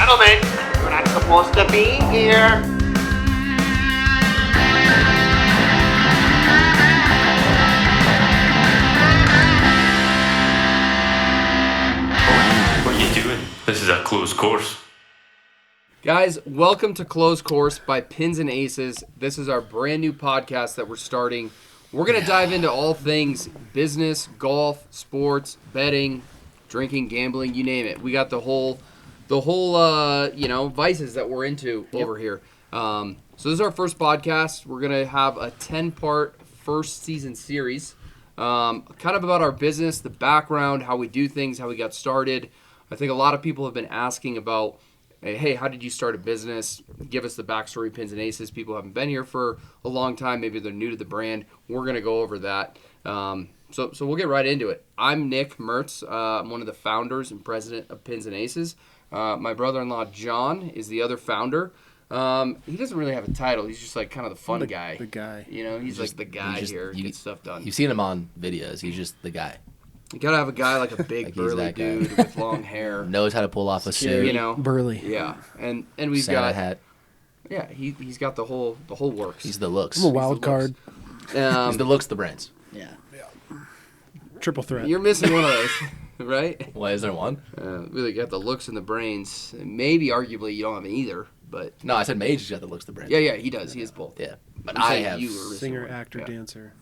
gentlemen, you're not supposed to be here. What are you doing? This is a closed course. Guys, welcome to Closed Course by Pins and Aces. This is our brand new podcast that we're starting. We're going to dive into all things business, golf, sports, betting, drinking, gambling, you name it. We got the whole vices that we're into over here. So this is our first podcast. We're going to have a 10-part first season series, kind of about our business, the background, how we do things, how we got started. I think a lot of people have been asking about, hey, how did you start a business? Give us the backstory, Pins and Aces. People haven't been here for a long time. Maybe they're new to the brand. We're going to go over that. So we'll get right into it. I'm Nick Mertz. I'm one of the founders and president of Pins and Aces. My brother-in-law, Jon, is the other founder. He doesn't really have a title. He's just like kind of the fun guy. The guy. You know, he's like the guy here, gets stuff done. You've seen him on videos. He's just the guy. You gotta have a guy like a big Like burly dude with long hair. Knows how to pull off a suit. You know, Burly. Yeah, and we've Santa got hat. yeah. He's got the whole works. He's the looks. I'm a wild card. He's the looks, the brains. Yeah. Triple threat. You're missing one of those, right? Why is there one? Really got the looks and the brains. Maybe arguably you don't have either, but No, I said Mage has got the looks, the brains. yeah, he does. He has both. Yeah. But I'm I saying have you were missing Singer, one. actor, Yeah. dancer.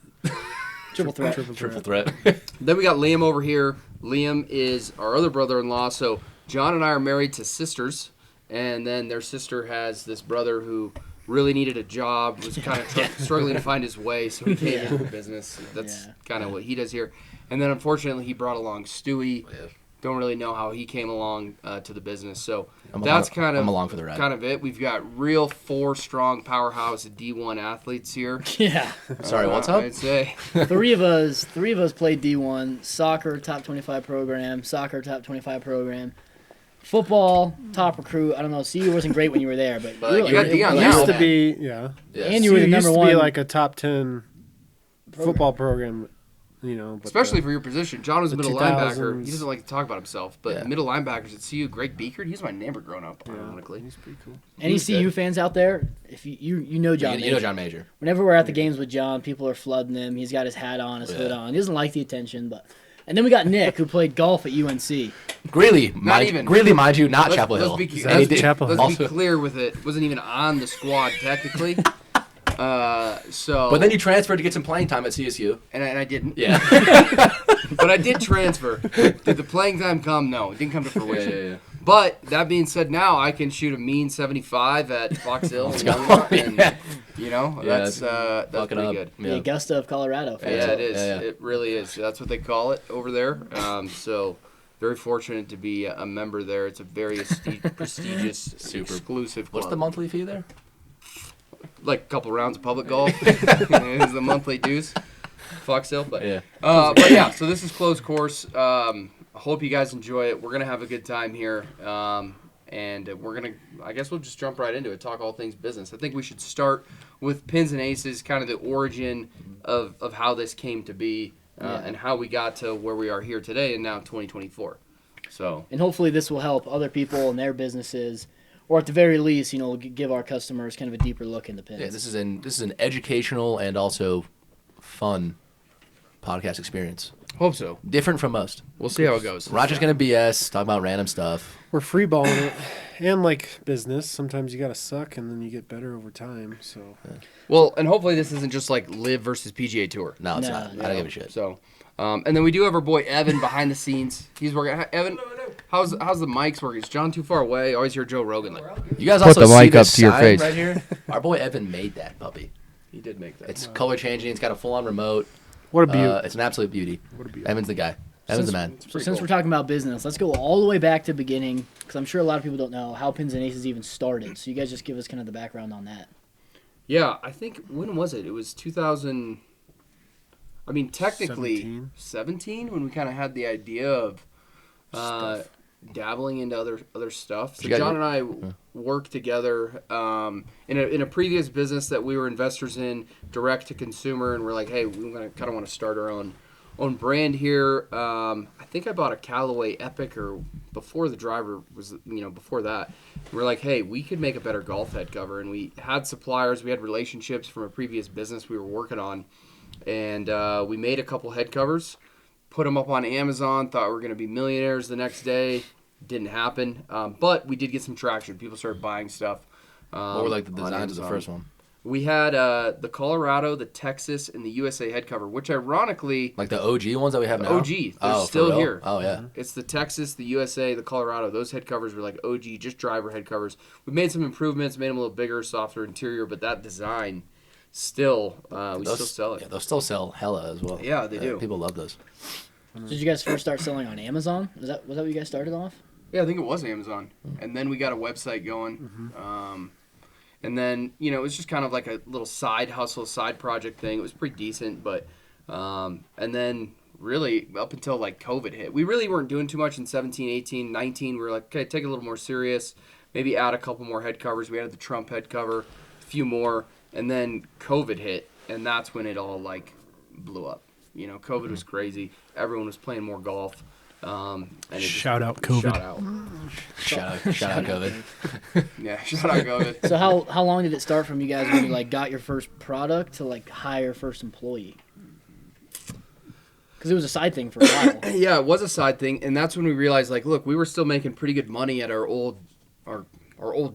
Triple threat. triple threat. Then we got Liam over here. Liam is our other brother-in-law. So Jon and I are married to sisters, and then their sister has this brother who really needed a job, was kind of struggling to find his way, so he came into the business. That's kind of what he does here. And then unfortunately he brought along Stewey. Yeah. Don't really know how he came along to the business. So I'm along for the ride. Kind of it. We've got real 4 strong powerhouse D1 athletes here. Yeah. Sorry, what's up? I'd say. Three of us played D1, soccer top 25 program, football top recruit. I don't know. CU wasn't great when you were there, but you got Dion It now. used to be, yeah. And you were the It used number to one. be like a top 10 football program, you know. But Especially for your position. John was a the middle linebacker. 2000s. He doesn't like to talk about himself, but Yeah. middle linebackers at CU, Greg Beekert, he's my neighbor growing up, ironically. he's pretty cool. Any He's CU good. fans out there? If you know John, You know John Major. Whenever we're at the games with John, people are flooding him. He's got his hat on, his hood on. He doesn't like the attention, but. And then we got Nick, who played golf at UNC. Greeley, even. Greeley, mind you, not Chapel Hill. Let's be, And he did- Chapel Hill. let's be clear with it. Wasn't even on the squad technically. But then you transferred to get some playing time at CSU. and I didn't. Yeah. But I did transfer. Did the playing time come? No, it didn't come to fruition. yeah. But that being said, now I can shoot a mean 75 at Fox Hill. Let's go. And, you know, Yeah, that's Fuck it pretty up. good. The Yeah. Augusta of Colorado. Yeah, it is. Yeah. It really is. That's what they call it over there. So very fortunate to be a member there. It's a very prestigious, exclusive club. What's the monthly fee there? Like a couple rounds of public golf is the monthly dues. Fox Hill, but Yeah. but yeah. So this is Closed Course. I hope you guys enjoy it. We're gonna have a good time here, and we're gonna. I guess we'll just jump right into it. Talk all things business. I think we should start with Pins and Aces, kind of the origin of how this came to be, and how we got to where we are here today, and now 2024. So. And hopefully this will help other people and their businesses, or at the very least, give our customers kind of a deeper look into pins. Yeah, this is an educational and also fun podcast experience. Hope so. Different from most. We'll see how it goes. Roger's gonna BS, talk about random stuff. We're freeballing it. And like business, sometimes you got to suck and then you get better over time. So Well, and hopefully this isn't just like Live versus PGA Tour. No, it's No, not. no. I don't give a shit. So, and then we do have our boy Evan behind the scenes. He's working. Evan, how's the mics working? Is John too far away? I always hear Joe Rogan. Like, You guys Put also the see mic this up to your sign face. right here? Our boy Evan made that puppy. he did make that. It's color changing. It's got a full on remote. what a beauty. It's an absolute beauty. What a beauty. Evan's the guy. Evan's the man. So since we're talking about business, let's go all the way back to the beginning, because I'm sure a lot of people don't know how Pins and Aces even started. So you guys just give us kind of the background on that. Yeah, I think when was it? It was 2000. I mean, technically 17 when we kind of had the idea of dabbling into other stuff. So John and I worked together in a previous business that we were investors in, direct to consumer, and we're like, hey, we kind of want to start our own own brand here. I think I bought a Callaway Epic or before the driver was, before that. We're like, hey, we could make a better golf head cover. And we had suppliers. We had relationships from a previous business we were working on. And we made a couple head covers, put them up on Amazon, thought we were going to be millionaires the next day. Didn't happen. But we did get some traction. People started buying stuff. What were like the on designs of the Amazon. first one? We had the Colorado, the Texas, and the USA head cover, which ironically, Like the OG ones that we have the now? OG, they're Oh, for still real? here. Oh, yeah. It's the Texas, the USA, the Colorado. Those head covers were like OG, just driver head covers. We made some improvements, made them a little bigger, softer interior, but that design still, we still sell it. Yeah, they'll still sell hella as well. Yeah, they do. People love those. So did you guys first start selling on Amazon? Was that what you guys started off? Yeah, I think it was Amazon. And then we got a website going. And then, it was just kind of like a little side hustle, side project thing. It was pretty decent, but and then really up until like COVID hit, we really weren't doing too much in 17, 18, 19. We were like, okay, take it a little more serious, maybe add a couple more head covers. We added the Trump head cover, a few more, and then COVID hit, and that's when it all like blew up. COVID was crazy. Everyone was playing more golf. And it just Shout out COVID. Shot out. Shout out COVID. Yeah, shout out COVID. So how long did it start from you guys when you like got your first product to like hire first employee? Because it was a side thing for a while. Yeah, it was a side thing, and that's when we realized, like, look, we were still making pretty good money at our old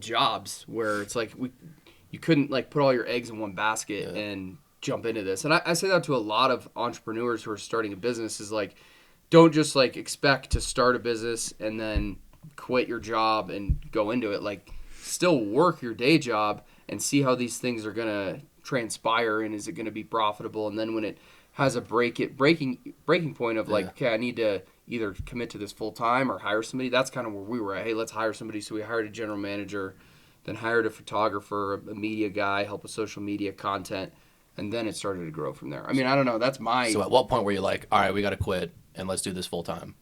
jobs, where it's like you couldn't like put all your eggs in one basket and jump into this. And I say that to a lot of entrepreneurs who are starting a business is like, don't just like expect to start a business and then quit your job and go into it. Like, still work your day job and see how these things are gonna transpire, and is it gonna be profitable? And then when it has a breaking point of like, okay, I need to either commit to this full time or hire somebody. That's kind of where we were at. Hey, let's hire somebody. So we hired a general manager, then hired a photographer, a media guy, help with social media content, and then it started to grow from there. I mean, I don't know. That's my. So at what point were you like, all right, we got to quit and let's do this full time?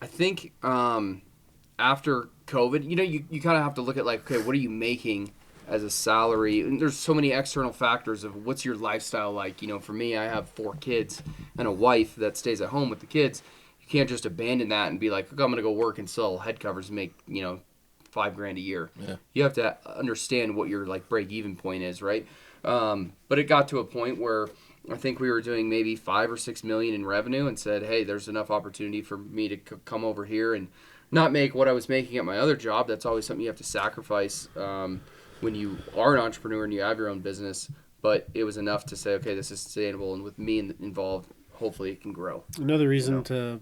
I think after COVID, you kind of have to look at like, okay, what are you making as a salary? And there's so many external factors of what's your lifestyle like. For me, I have 4 kids and a wife that stays at home with the kids. You can't just abandon that and be like, okay, I'm going to go work and sell head covers and make, $5,000 a year. Yeah. You have to understand what your like break even point is, right? But it got to a point where I think we were doing maybe 5 or 6 million in revenue, and said, hey, there's enough opportunity for me to come over here and not make what I was making at my other job. That's always something you have to sacrifice when you are an entrepreneur and you have your own business. But it was enough to say, okay, this is sustainable, and with me involved, hopefully it can grow. Another reason to,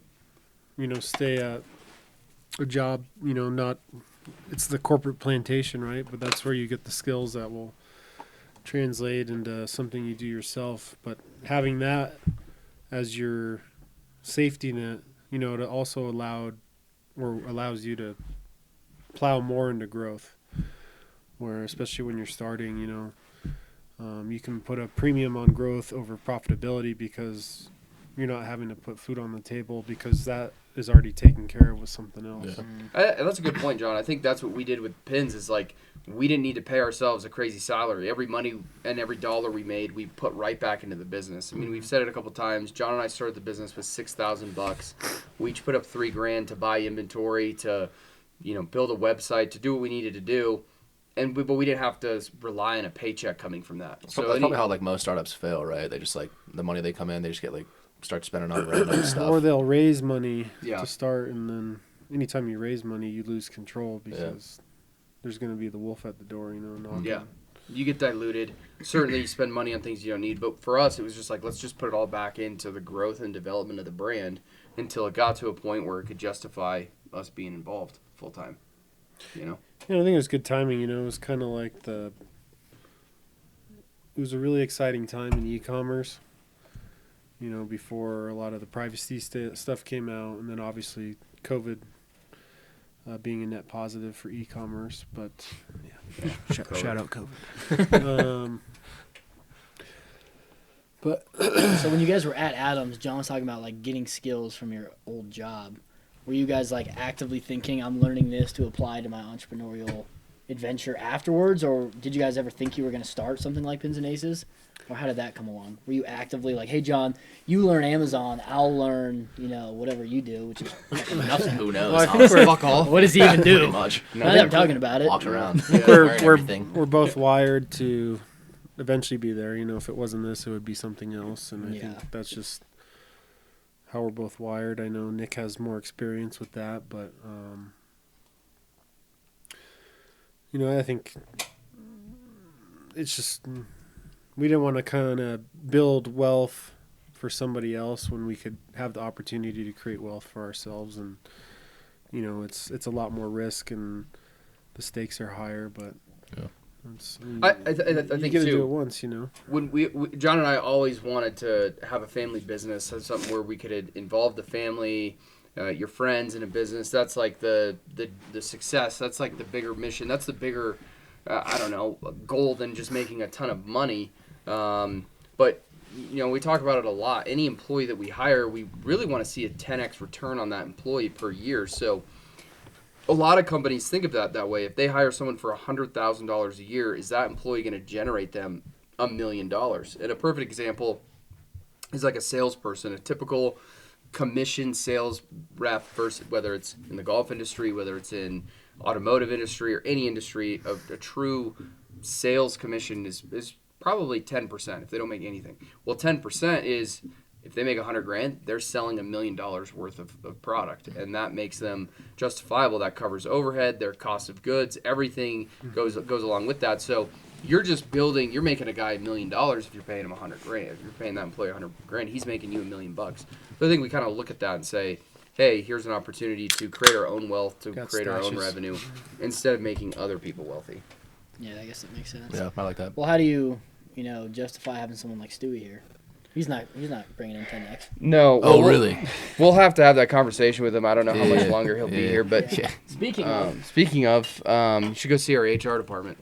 stay at a job, not, it's the corporate plantation, right? But that's where you get the skills that will translate into something you do yourself. But having that as your safety net, it also allows you to plow more into growth, where especially when you're starting, you can put a premium on growth over profitability because you're not having to put food on the table, because that is already taken care of with something else. Yeah. That's a good point, John. I think that's what we did with Pins, is like, we didn't need to pay ourselves a crazy salary. Every money and every dollar we made, we put right back into the business. I mean, we've said it a couple times. John and I started the business with $6,000. We each put up $3,000 to buy inventory, to, build a website, to do what we needed to do. But we didn't have to rely on a paycheck coming from that. That's probably how like most startups fail, right? They just like the money they come in, they just get like start spending on random stuff. Or they'll raise money Yeah. to start, and then anytime you raise money, you lose control because there's going to be the wolf at the door, knocking. Yeah. You get diluted. Certainly you spend money on things you don't need. But for us, it was just like, let's just put it all back into the growth and development of the brand until it got to a point where it could justify us being involved full time. Yeah, I think it was good timing. It was kind of like it was a really exciting time in e-commerce, before a lot of the privacy stuff came out, and then obviously COVID being a net positive for e-commerce. But shout out COVID. But So when you guys were at Adams, John was talking about like getting skills from your old job. Were you guys like actively thinking, I'm learning this to apply to my entrepreneurial adventure afterwards, or did you guys ever think you were going to start something like Pins and Aces? Or how did that come along? Were you actively like, hey, John, you learn Amazon, I'll learn, whatever you do, which is fucking nothing. Who knows? Well, I think honestly? Fuck off. What does he even do? Pretty much. Now that we're talking about it. Walks around. we're learn everything. we're both wired to eventually be there. If it wasn't this, it would be something else, and I Yeah. think that's just how we're both wired. I know Nick has more experience with that, but I think it's just we didn't want to kind of build wealth for somebody else when we could have the opportunity to create wealth for ourselves, and it's a lot more risk and the stakes are higher, but Yeah. I you think get to do it too. once, When we John and I always wanted to have a family business, have something where we could involve the family, your friends in a business. That's like the success. That's like the bigger mission. That's the bigger goal than just making a ton of money. But we talk about it a lot. Any employee that we hire, we really want to see a 10x return on that employee per year. So a lot of companies think of that way. If they hire someone for $100,000 a year, is that employee going to generate them $1 million? And a perfect example is like a salesperson, a typical commission sales rep, versus whether it's in the golf industry, whether it's in automotive industry or any industry. A true sales commission is probably 10% if they don't make anything. Well, 10% is if they make $100,000, they're selling $1 million worth of product, and that makes them justifiable. That covers overhead, their cost of goods, everything goes along with that. So you're just building. You're making a guy $1 million if you're paying him $100,000. If you're paying that employee $100,000, he's making you $1 million. So I think we kind of look at that and say, hey, here's an opportunity to create our own wealth, to create our own revenue, instead of making other people wealthy. Yeah, I guess that makes sense. Yeah, I like that. Well, how do you, justify having someone like Stewey here? He's not bringing in 10x. No. Oh, really? We'll have to have that conversation with him. I don't know how much Yeah, longer he'll be yeah. here, but Speaking of, you should go see our HR department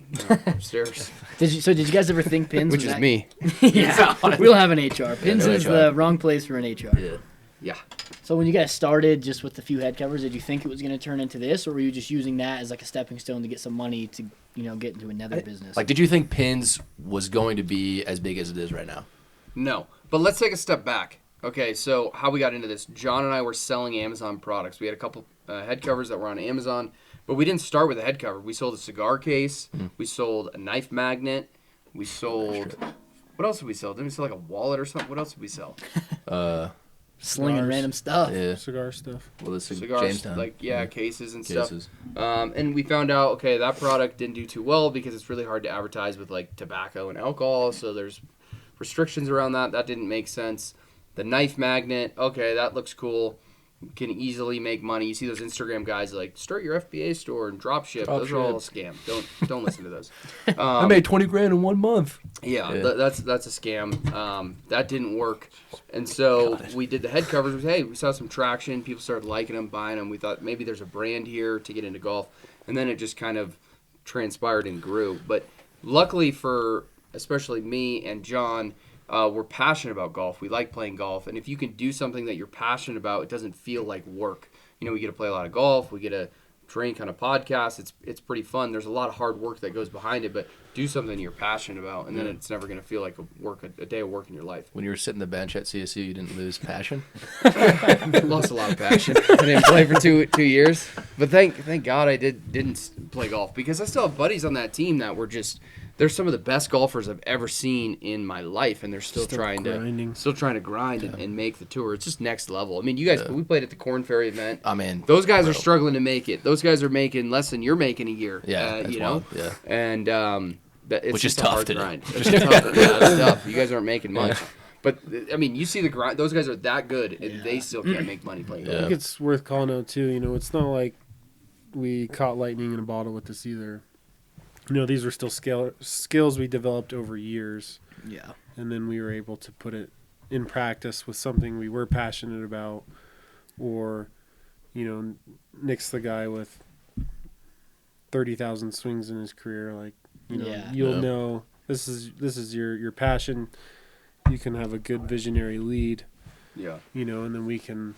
upstairs, did you guys ever think Pins which was is me. Yeah, we don't have an HR. Pins no is HR. the wrong place for an HR. Yeah. Yeah. So when you guys started just with the few head covers, did you think it was going to turn into this, or were you just using that as like a stepping stone to get some money to, get into another business? Like, did you think Pins was going to be as big as it is right now? No, but let's take a step back. Okay, so how we got into this. John and I were selling Amazon products. We had a couple head covers that were on Amazon, but we didn't start with a head cover. We sold a cigar case. We sold a knife magnet. We sold... What else did we sell? Didn't we sell like a wallet or something? What else did we sell? Slinging Cigars. random stuff. Yeah. cigar stuff. Well, this is Cigars, Jamestown. cases and Cases. stuff. And we found out, okay, that product didn't do too well because it's really hard to advertise with like tobacco and alcohol, so there's restrictions around that. That didn't make sense. The knife magnet, okay, that looks cool. You can easily make money. You see those Instagram guys like start your FBA store and drop ship. Those are all a scam. Don't listen to those. I made $20,000 in 1 month. Yeah, Yeah. that's a scam. That didn't work, and so we did the head covers. We saw some traction. People started liking them, buying them. We thought maybe there's a brand here to get into golf, and then it just kind of transpired and grew. But luckily for especially me and John, we're passionate about golf. We like playing golf, and if you can do something that you're passionate about, it doesn't feel like work. We get to play a lot of golf. We get to drink on a podcast. It's pretty fun. There's a lot of hard work that goes behind it, but do something you're passionate about, and then it's never going to feel like a day of work in your life. When you were sitting the bench at CSU, you didn't lose passion? Lost a lot of passion. I didn't play for two years, but thank God I didn't play golf, because I still have buddies on that team that were just. They're some of the best golfers I've ever seen in my life, and they're still trying to grind and make the tour. It's just next level. I mean, you guys, we played at the Corn Ferry event. I mean, those guys are struggling to make it. Those guys are making less than you're making a year. Yeah, that's wild. Yeah. And it's Which is just a tough hard to do. grind. It's tough. Yeah, it's tough. You guys aren't making much. But I mean, you see the grind. Those guys are that good, and they still can't make money playing golf. I think it's worth calling out too. It's not like we caught lightning in a bottle with this either. These were still skills we developed over years. Yeah. And then we were able to put it in practice with something we were passionate about, or, Nick's the guy with 30,000 swings in his career. Like, you'll know this is your passion. You can have a good visionary lead. Yeah. And then we can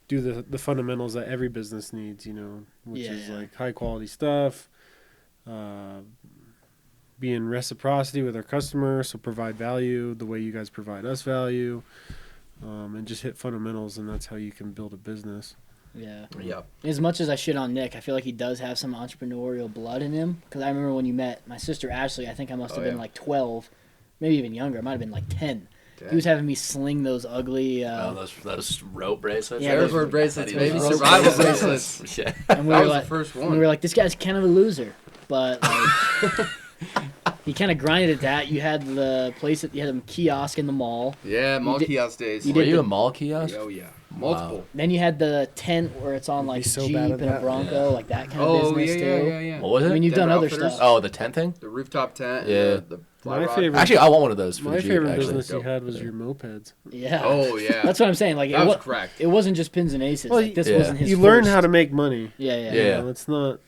do the fundamentals that every business needs, which is like high quality stuff. be in reciprocity with our customers, so provide value the way you guys provide us value, and just hit fundamentals, and that's how you can build a business. Yeah. Yep. As much as I shit on Nick, I feel like he does have some entrepreneurial blood in him. Because I remember when you met my sister Ashley, I think I must have been like 12, maybe even younger. I might have been like 10. He was having me sling those ugly. Those rope bracelets. Yeah, those Airport bracelets, those maybe rope survival bracelets. Yeah. And we That were was like, the first and we one. were like, this guy's kind of a loser, but like, he kind of grinded at that. You had the place that you had a kiosk in the mall. Yeah, mall did- kiosk days. you Were did you the- a mall kiosk? Oh yeah, multiple. Then you had the tent where it's on like a so Jeep bad at and a that. Bronco, like that kind of Oh business yeah, too. yeah. What was it? I mean, you've done Denver other Outfitters? stuff. Oh, the tent thing? The rooftop tent. Yeah. And the fly My rod. favorite- Actually, I want one of those for My the Jeep, favorite actually. business you had was your mopeds. Yeah. Oh yeah. That's what I'm saying. Like that it, was wa- correct. it wasn't just pins and aces. Well, Like, this yeah. wasn't his. You learn first. how to make money. Yeah. Yeah. It's not.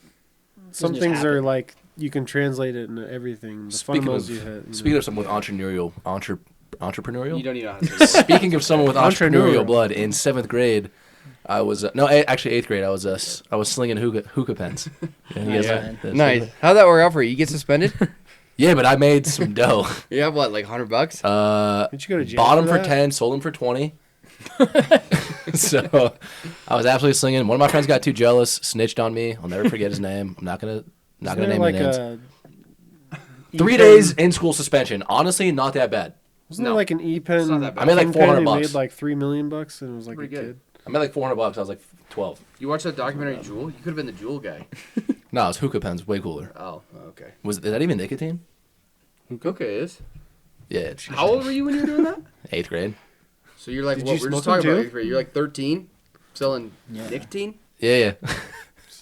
Some just things are happen. like you can translate it into everything. The fundamentals you hit. Speaking of someone with entrepreneurial. You don't even know how to say that. Speaking of someone with entrepreneurial Entrepreneurial. blood, in 7th grade, I was actually 8th grade. I was slinging hookah pens. Yeah, you guys Nice, know- man. that's- Nice. How'd that work out for you? You get suspended? Yeah, but I made some dough. You have what, like $100? Did you go to jail? Bought them for that? 10, sold them for 20. So I was absolutely slinging. One of my friends got too jealous, snitched on me. I'll never forget his name. I'm not gonna Isn't name there any like names. a 3 E-pen- days in school suspension. Honestly, not that bad. Wasn't No. there like an E-pen? It's not that bad. I made like Pen $400 he bucks. made like $3 million, and it was like Pretty a good. kid. I made like $400. I was like 12. You watched that documentary Jewel? You could have been the Jewel guy. No, it was hookah pens. Way cooler. Oh, okay. Is that even nicotine? Okay, is. Yeah. It's How old were you when you were doing that? 8th grade. So you're like, Did what? you We're just smoke them talking about too? 8th grade. You're like 13, selling Yeah. nicotine? Yeah.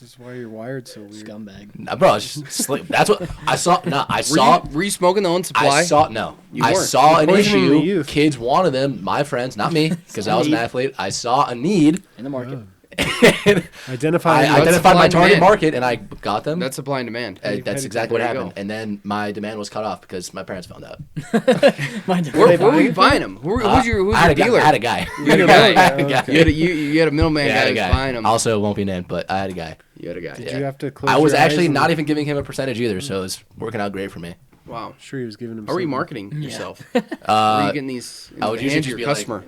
This is why you're wired so weird. Scumbag. Nah, bro, it's just that's what I saw. No, I saw. Were you smoking the own supply? I saw no. You I weren't. saw an Poisoning the issue. youth. Kids wanted them. My friends, not me, because I was an Need. athlete. I saw a need. In the market. Identify. I That's identified supply my and target demand. market, and I got them. That's supply and demand. That's exactly what There you happened. go. And then my demand was cut off because my parents found out. Where were you buying them? Who's your I had a guy- dealer? I had a guy. You had a guy. I had a guy. You had a middleman Yeah, I guy had a who's guy. buying them. Also won't be named, but I had a guy. You had a guy. Did Yeah. you have to close I was your eyes actually and- not even giving him a percentage either, so it's working out great for me. Wow. Sure, he was giving him. How are you something. marketing yourself? Where are you getting these in I the would hands usually of just your be customer?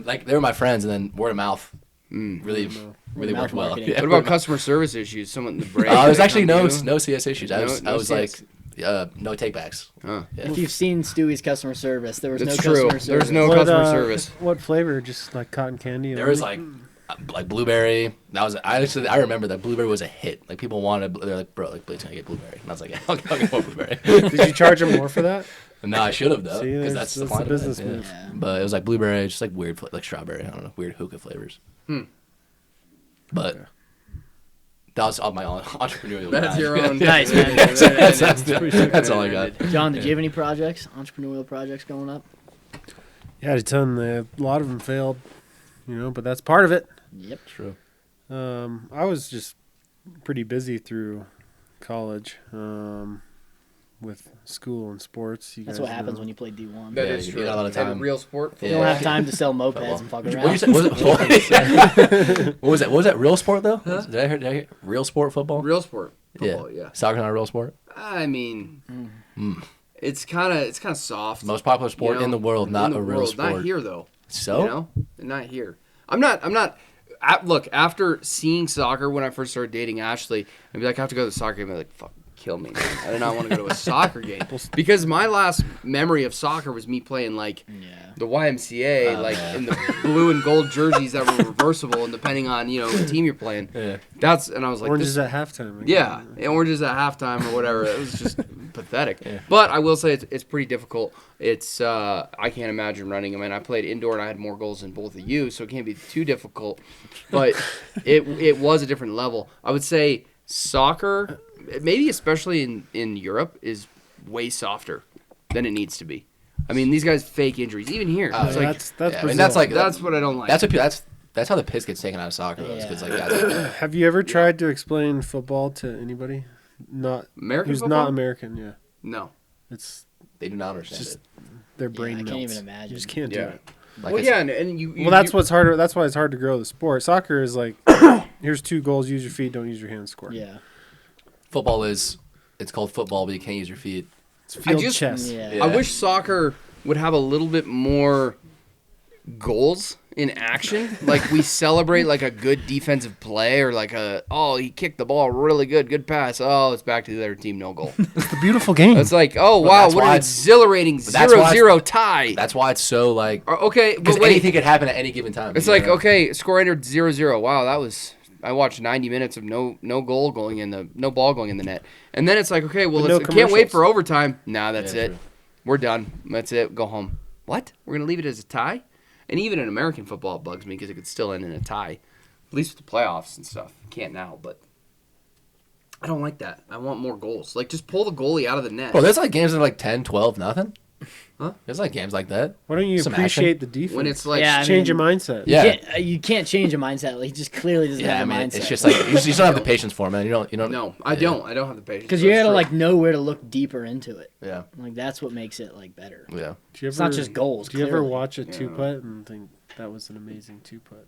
like, well, they were my friends, and then word of mouth really Word of mouth worked well. marketing. Yeah, What word about of customer service issues? Someone in the break? there's they actually come no to you? no CS issues. I was No like CS. no takebacks. Huh. Yeah. If you've seen Stewie's customer service, there was That's no true. customer service. There's no What, customer service. What flavor? Just like cotton candy. There was like blueberry. That was I remember that blueberry was a hit. Like people wanted. They're like, bro, like Blake's gonna get blueberry, and I was like, I'll get more blueberry. Did you charge him more for that? No, I should have though, See, because that's that's the the point of business it. move. Yeah. But it was like blueberry, just like weird, like strawberry. I don't know, weird hookah flavors. But that was all my own entrepreneurial. That's grind. your own. Nice, man. That's all I got. John, did you have any projects, entrepreneurial projects going up? Yeah, a ton. A lot of them failed, but that's part of it. Yep. True. I was just pretty busy through college with school and sports. You That's guys what happens know. when you play D1. That Yeah, is you true. got a lot of Have time. real sport. You Yeah. don't have time to sell mopeds and fuck What around. you say? What was that? What was that? Real sport though? Did I hear real sport football? Real sport. Football, yeah. Soccer not a real sport. I mean, it's kind of soft. Most popular sport you know, in the world, not in the a real world. sport. Not here though. So You know, not here. I'm not. Look, after seeing soccer when I first started dating Ashley, I'd be like, I have to go to the soccer game. I'd be like, fuck, kill me, man. I did not want to go to a soccer game because my last memory of soccer was me playing like the YMCA, like in the blue and gold jerseys that were reversible, and depending on the team you're playing. Yeah. And I was like, Oranges this, at halftime. yeah, oranges at halftime or whatever. It was just pathetic. Yeah. But I will say it's pretty difficult. It's I can't imagine running. I mean, I played indoor and I had more goals than both of you, so it can't be too difficult. But it was a different level. I would say soccer, maybe especially in Europe, is way softer than it needs to be. I mean, these guys fake injuries even here. Oh, It's yeah. like, that's Yeah, Brazil. and that's like that's what I don't like. that's how the piss gets taken out of soccer. Though. It's like Have you ever tried to explain football to anybody? Not American who's football? not American. Yeah, No. it's they do not understand just it. their Yeah, brain I melts. can't even imagine. You just can't do Yeah. it. Like Well, it's- yeah, and you. Well, that's what's harder. That's why it's hard to grow the sport. Soccer is like, here's 2 goals. Use your feet. Don't use your hands. Score. Yeah. football is it's called football, but you can't use your feet. It's field just- chess. Yeah. I wish soccer would have a little bit more goals in action. Like we celebrate like a good defensive play or like he kicked the ball really good pass. Oh, it's back to the other team, no goal. It's a beautiful game. It's like, oh wow, that's what why an it's- exhilarating that's why 0-0 tie. That's why it's so like Okay, because but wait. anything could happen at any given time. It's you like, know? okay, score entered 0-0. Wow, that was. I watched 90 minutes of no ball going in the net, and then it's like, okay, well, But no can't wait commercials. for overtime. Nah, that's Yeah, it. true. We're done. That's it. Go home. What? We're gonna leave it as a tie? And even in American football, it bugs me because it could still end in a tie, at least with the playoffs and stuff. Can't now, but I don't like that. I want more goals. Like, just pull the goalie out of the net. Bro, there's like games that are like 10, 12, nothing. Huh? There's like games like that. Why don't you Some appreciate the defense? When it's like, Yeah, I change mean, your mindset. Yeah. You can't change a mindset. Like, he just clearly doesn't Yeah, I have a mean, mindset. it's just like you just don't have the patience for it, man. You don't. no, I yeah. don't. I don't have the patience. because you That's gotta true. like know where to look deeper into it. Yeah, Like that's what makes it like better. yeah. Do you It's not just goals, Do you ever clearly. watch a Yeah. two putt and think that was an amazing two putt?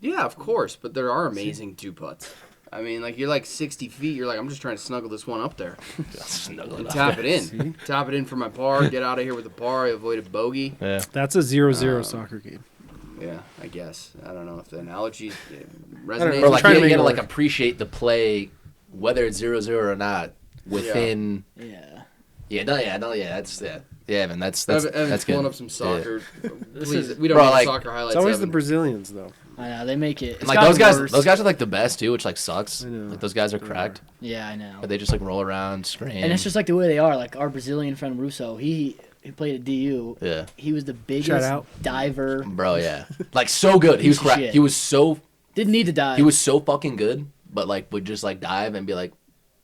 Yeah, of course, but there are amazing two putts. I mean, like you're like 60 feet. You're like, I'm just trying to snuggle this one up there Snuggle and it up. tap it in. See? Tap it in for my par. Get out of here with the par. Avoid a bogey. Yeah. That's a 0-0 soccer game. Yeah, I guess. I don't know if the analogy don't resonates. know. Or like trying to you make gotta it like work. appreciate the play, whether it's 0-0 or not, within. Yeah. Yeah, that's man. That's Evan's that's good. pulling up some soccer. Please, is- we don't Bro, need like, soccer highlights. It's always the Evan. Brazilians, though. I know they make it. And It's like those gotten guys, worse. are like the best too, which like sucks. I know. Like those guys are cracked, Yeah, I know. but they just like roll around, scream. And it's just like the way they are. Like our Brazilian friend Russo, he played at DU. yeah, He was the Shout biggest out. diver. bro, yeah, like so good. He was Piece of cracked. shit. He was so Didn't need to dive. he was so fucking good, but like would just like dive and be like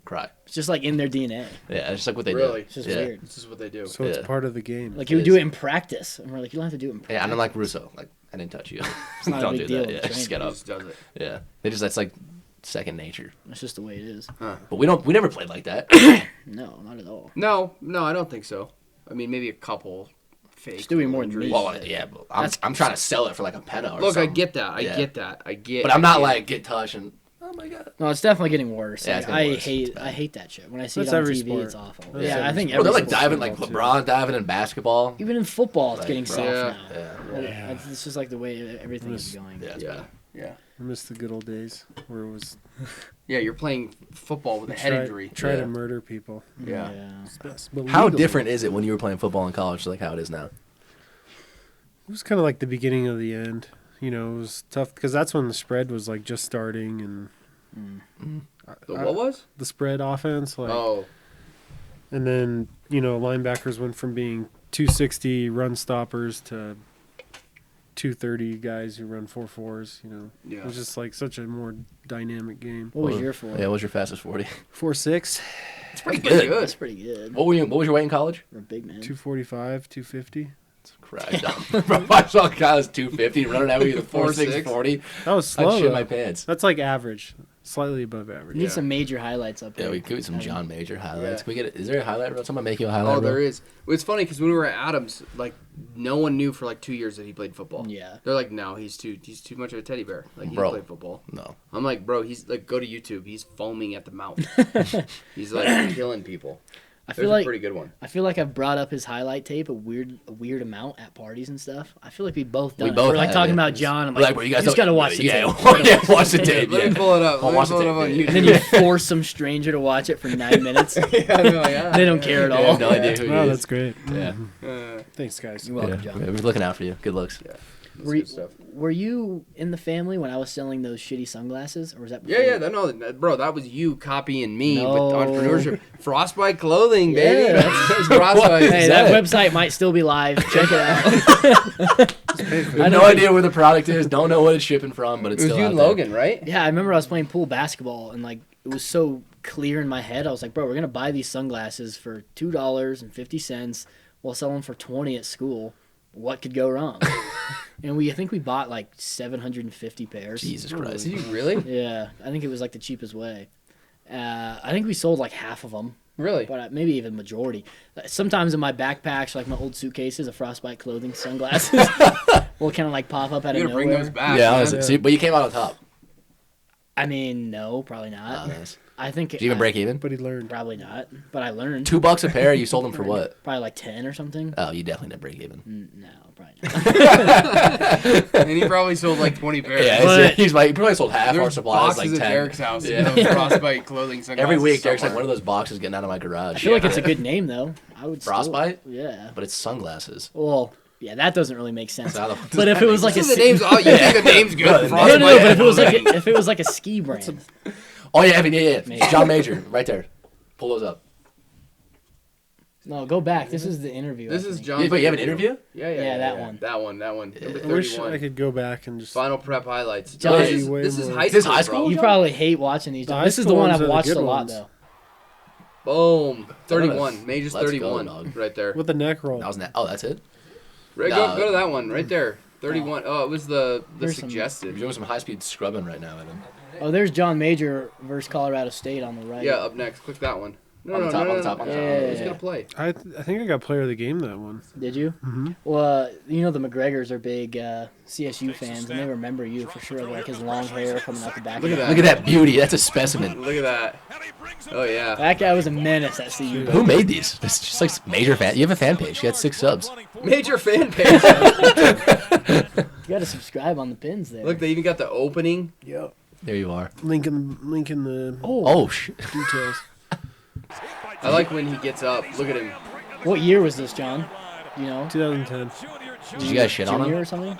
cry. It's just like in their DNA. Yeah, it's just like what they Really? do. It's just yeah. weird. This is what they do. So it's Yeah. part of the game. Like he would do it in practice, and we're like, you don't have to do it in practice. Yeah, and I'm like Russo. Like I didn't touch you. It's not a Don't big do deal that. in Yeah, just get training. up. Just does it. Yeah, that's like second nature. That's just the way it is. But we never played like that. No, not at all. No, I don't think so. I mean, maybe a couple fake. Just doing more than injuries. me. Well, yeah, but I'm trying to sell it for like a penna or Look, something. I get that. I Yeah. get that. I get. But I'm not I get like it. get touched and oh my god. No, it's definitely getting worse. Yeah, Like, it's getting worse. It's I bad. hate that shit. When I see That's it on every TV, sport. it's awful. That's Yeah, I every think Bro, they're every like sport. diving like football, too. LeBron diving in basketball. Even in football, it's Like, getting bro. soft Yeah. now. Yeah. Well, Yeah. It's just like the way everything is going. Yeah, it's Yeah. bad. Yeah. I miss the good old days where it was Yeah, you're playing football with a head injury. try Yeah. to murder people. Yeah. It's best, but How legally. different is it when you were playing football in college to like how it is now? It was kind of like the beginning of the end. You know, it was tough because that's when the spread was like just starting and The what was? the spread offense. Like, Oh, and then linebackers went from being 260 run stoppers to 230 guys who run 4.4s. Yeah. It was just like such a more dynamic game. What was your for? Yeah, what was your fastest 40? 4.6, It's pretty pretty good. good. That's pretty good. What was your weight in college? For a big man. 245, 250. Correct. Bro, I saw guys 250 running at me with a 4.6 40. That was I'd slow. shit though. my pants. That's like average, slightly above average. We need Yeah. some major highlights up there. Yeah, we could do some John Major highlights. Yeah. Can we get it? Is there a highlight reel? Someone make you a highlight oh, reel? there is. It's funny because when we were at Adams, like no one knew for like 2 years that he played football. Yeah. They're like, no, he's too much of a teddy bear. Like he Bro. played football. No. I'm like, bro, he's like, go to YouTube. He's foaming at the mouth. He's like killing people. I There's feel a like pretty good one. I feel like I've brought up his highlight tape a weird amount at parties and stuff. I feel like we both done. We it. both We're like have, talking yeah. about John. I'm We're like, bro, you guys just don't- gotta watch the yeah, tape. yeah, watch the tape. Let Yeah. me pull it up. I'll Let watch me pull the it up on tape, YouTube. And then you force some stranger to watch it for 9 minutes. yeah, no, yeah. They don't care at I all. have no idea who he Oh, is. that's great. Yeah. Thanks, guys. You're welcome, Yeah. John. We're looking out for you. Good looks. That's Were you, good stuff. were you in the family when I was selling those shitty sunglasses, or was that before? Yeah, no, bro, that was you copying me No. with entrepreneurship. Frostbite clothing, baby. Yeah. That's Frostbite. Hey, that website might still be live. Check it out. I have no idea where the product is. Don't know what it's shipping from, but it's It was still you out and there. Logan, right? Yeah, I remember I was playing pool basketball, and like it was so clear in my head. I was like, bro, we're gonna buy these sunglasses for $2.50. We'll sell them for $20 at school. What could go wrong? And I think we bought like 750 pairs. Jesus Christ. Did you really? Yeah, I think it was like the cheapest way. I think we sold like half of them, Really? but maybe even majority. Sometimes in my backpacks, like my old suitcases of Frostbite clothing sunglasses, will kind of like pop up out You of gotta nowhere. bring those back. Yeah, man. honestly. See, but you came out on top. I mean, no, probably not. Nice. I think. Did you even break even? But he learned. Probably not, but I learned. $2 a pair. You sold them for what? Probably like 10 or something. Oh, you definitely didn't break even. No, probably not. And he probably sold like 20 pairs. Yeah, But- he probably sold half our There's supplies, boxes like at 10. Derek's house. Yeah. Yeah. Frostbite clothing. Every week, Derek's like, somewhere. one of those boxes getting out of my garage. I feel like it's a good name though. I would. Frostbite? Yeah. But it's sunglasses. Well, yeah, that doesn't really make sense. So how the- But if it was like a This is the name's. Oh, you think the name's good? No, no, Frostbite. no, but if it was like a ski brand. Oh, yeah, yeah. Major. John Major, right there. Pull those up. No, go back. This is the interview. This I is think. John. But you have an interview? Yeah, that one. That one. Number I wish 31. I could go back and just. Final prep highlights. John- this is, Way this is more. high Is this school. high school? bro. You probably hate watching these. The high This is the school one ones I've are the watched good a lot ones. though. Boom. 31. Major's Let's go, 31. dog. Right there. With the neck roll. That was oh, that's it? Right, go to that one. Right there. 31. Oh, it was the There's some- You're suggested. doing some high-speed scrubbing right now, Evan. Oh, there's John Major versus Colorado State on the right. Yeah, up next. Click that one. No, On the no, top, no, on the no, top, on the no. top. Who's Yeah. gonna play? I think I got player of the game that one. Did you? Mm-hmm. Well, you know the McGregors are big CSU fans, and they remember you for sure. Like his long hair coming out the back. Look at that. Look at that beauty. That's a specimen. Look at that. Oh yeah. That guy was a menace at CU. Who made these? It's just like major fan. You have a fan page. You got 6 subs. Major fan page. You got to subscribe on the pins there. Look, they even got the opening. Yep. There you are. Link in the Oh, shit. details. I like when he gets up. Look at him. What year was this, John? You know, 2010. Did you guys shit on junior him? or something?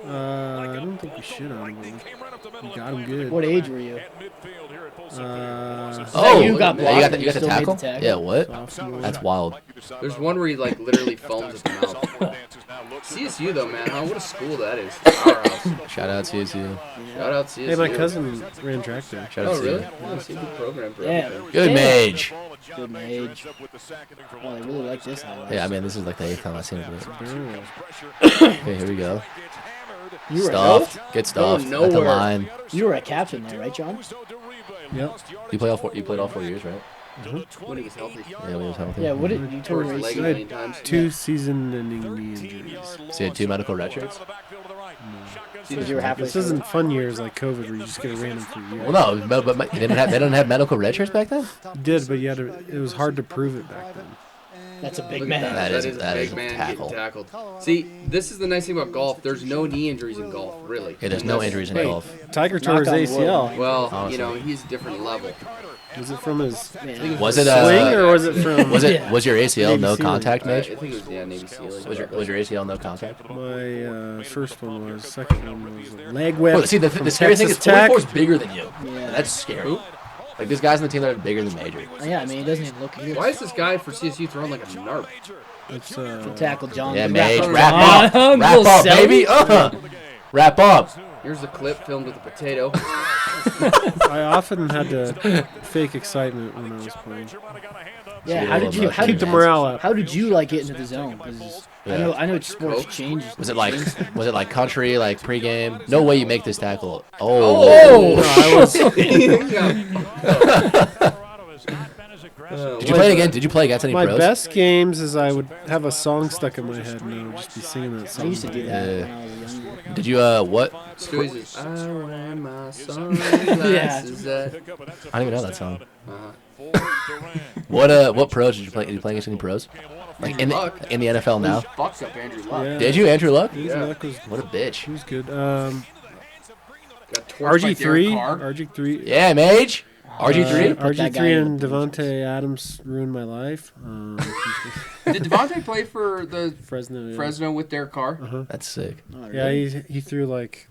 I don't think we shit on him. But we got him good. What age were you? Oh, you got yeah, blocked you got and the, you you got the still made tackle? the tackle? Yeah, what? Sophomore. That's wild. There's one where he like literally foams his mouth. CSU though, man. Huh? What a school that is. Powerhouse. Shout out CSU. Shout out CSU. Hey, my cousin ran track there. Shout out Oh really? CSU. Yeah, it's a good program for Yeah. everything. Good Yeah. mage. Good age. Oh, they really like this highlight. Yeah, I mean, this is like the 8th time I've seen it. Oh. Okay, here we go. You were Stuffed. Get stuffed. At the nowhere. line. You were a captain there, right, John? Yep. You played all 4 years, right? When he was healthy. Yeah, when he was healthy. Yeah. What did you Tore tore his your leg a ACL? million times. 2 season-ending knee injuries. So you had 2 medical red shirts? Because you were halfway. This isn't fun years like COVID where you just get a random for a year. Well, no, but they didn't have medical red shirts back then? You did, but you had to, it was hard to prove it back then. That's a big Look man. at That is- a that big is a man tackle. getting tackled. See, this is the nice thing about golf. There's no knee injuries in golf, really. Yeah, there's no injuries in Wait. golf. Tiger tore his Knock on ACL. Well, Honestly. you know, he's a different level. Was it from his Yeah. Was it swing or was it from was Yeah. your ACL no Navy SEAL. contact, I Mage? think it was Navy SEAL. Was your ACL no contact? my first one was? Second one was a leg whip. Well, see, the from scary thing is Texas Tech. 44 is bigger than you. Yeah. That's scary. Like, there's guys on the team that are bigger than Major. Yeah, I mean, he doesn't even look good. Why is this guy for CSU throwing like a narp? It's, The tackle, John. Yeah, The Mage, wrap wrap around. up. Wrap Little up, selfie. baby. Wrap up. Here's the clip filmed with a potato. I often had to fake excitement when I was playing. Yeah, how did you? How Keep did, the morale up. how did you like get into the zone? 'Cause I know sports Coach? change. Was it like country, like pregame? No way you make this tackle. Oh. No, I was. Did you play again? Did you play against any My pros? best games is I would have a song stuck in my head and I would just be singing that I song. used to do that Yeah. when I was younger. Did you what? Stewie's just, I wear my sunglasses at... I don't even know that song. Uh-huh. What pros did you play? Did you play against any pros? Like in Luck. the NFL now? Fucks up Andrew Luck. Yeah. Did you, Andrew Luck? His Yeah. luck was, What a bitch. he was good. Got torched by Derek RG3. Carr. RG3. Yeah, Mage. RG3. Put that guy RG3 in and the pin Devontae Adams ruined my life. Did Devontae play for the Fresno. Yeah. Fresno with Derek Carr? That's sick. Oh, Yeah, really? he threw like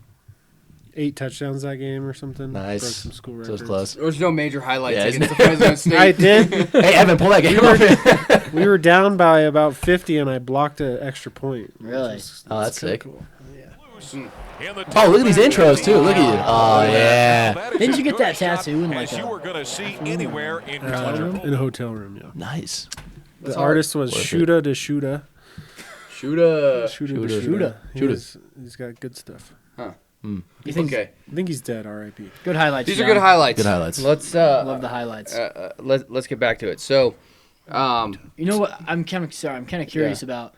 8 touchdowns that game or something. Nice. Broke some school So it records. was close. There's no major highlights Yeah, against isn't the Fresno State. I did. Hey, Evan, pull that game up. We were down by about 50, and I blocked an extra point. which Really? Oh, that's kinda sick. Cool. Oh, look at these intros, too. Look at you. Oh, yeah. Didn't you get that tattoo in like As you were a? going to see anywhere in In a hotel room, yeah. Nice. The artist was Worth Shuda to Shuda. Shoota. Shuda to Shuda. Shuda. Shuda. He's got good stuff. You think? Okay. I think he's dead, R.I.P. Good highlights. These are John. good highlights. Good highlights. Let's Love the highlights. let's get back to it. So, You know what? I'm kind of curious about.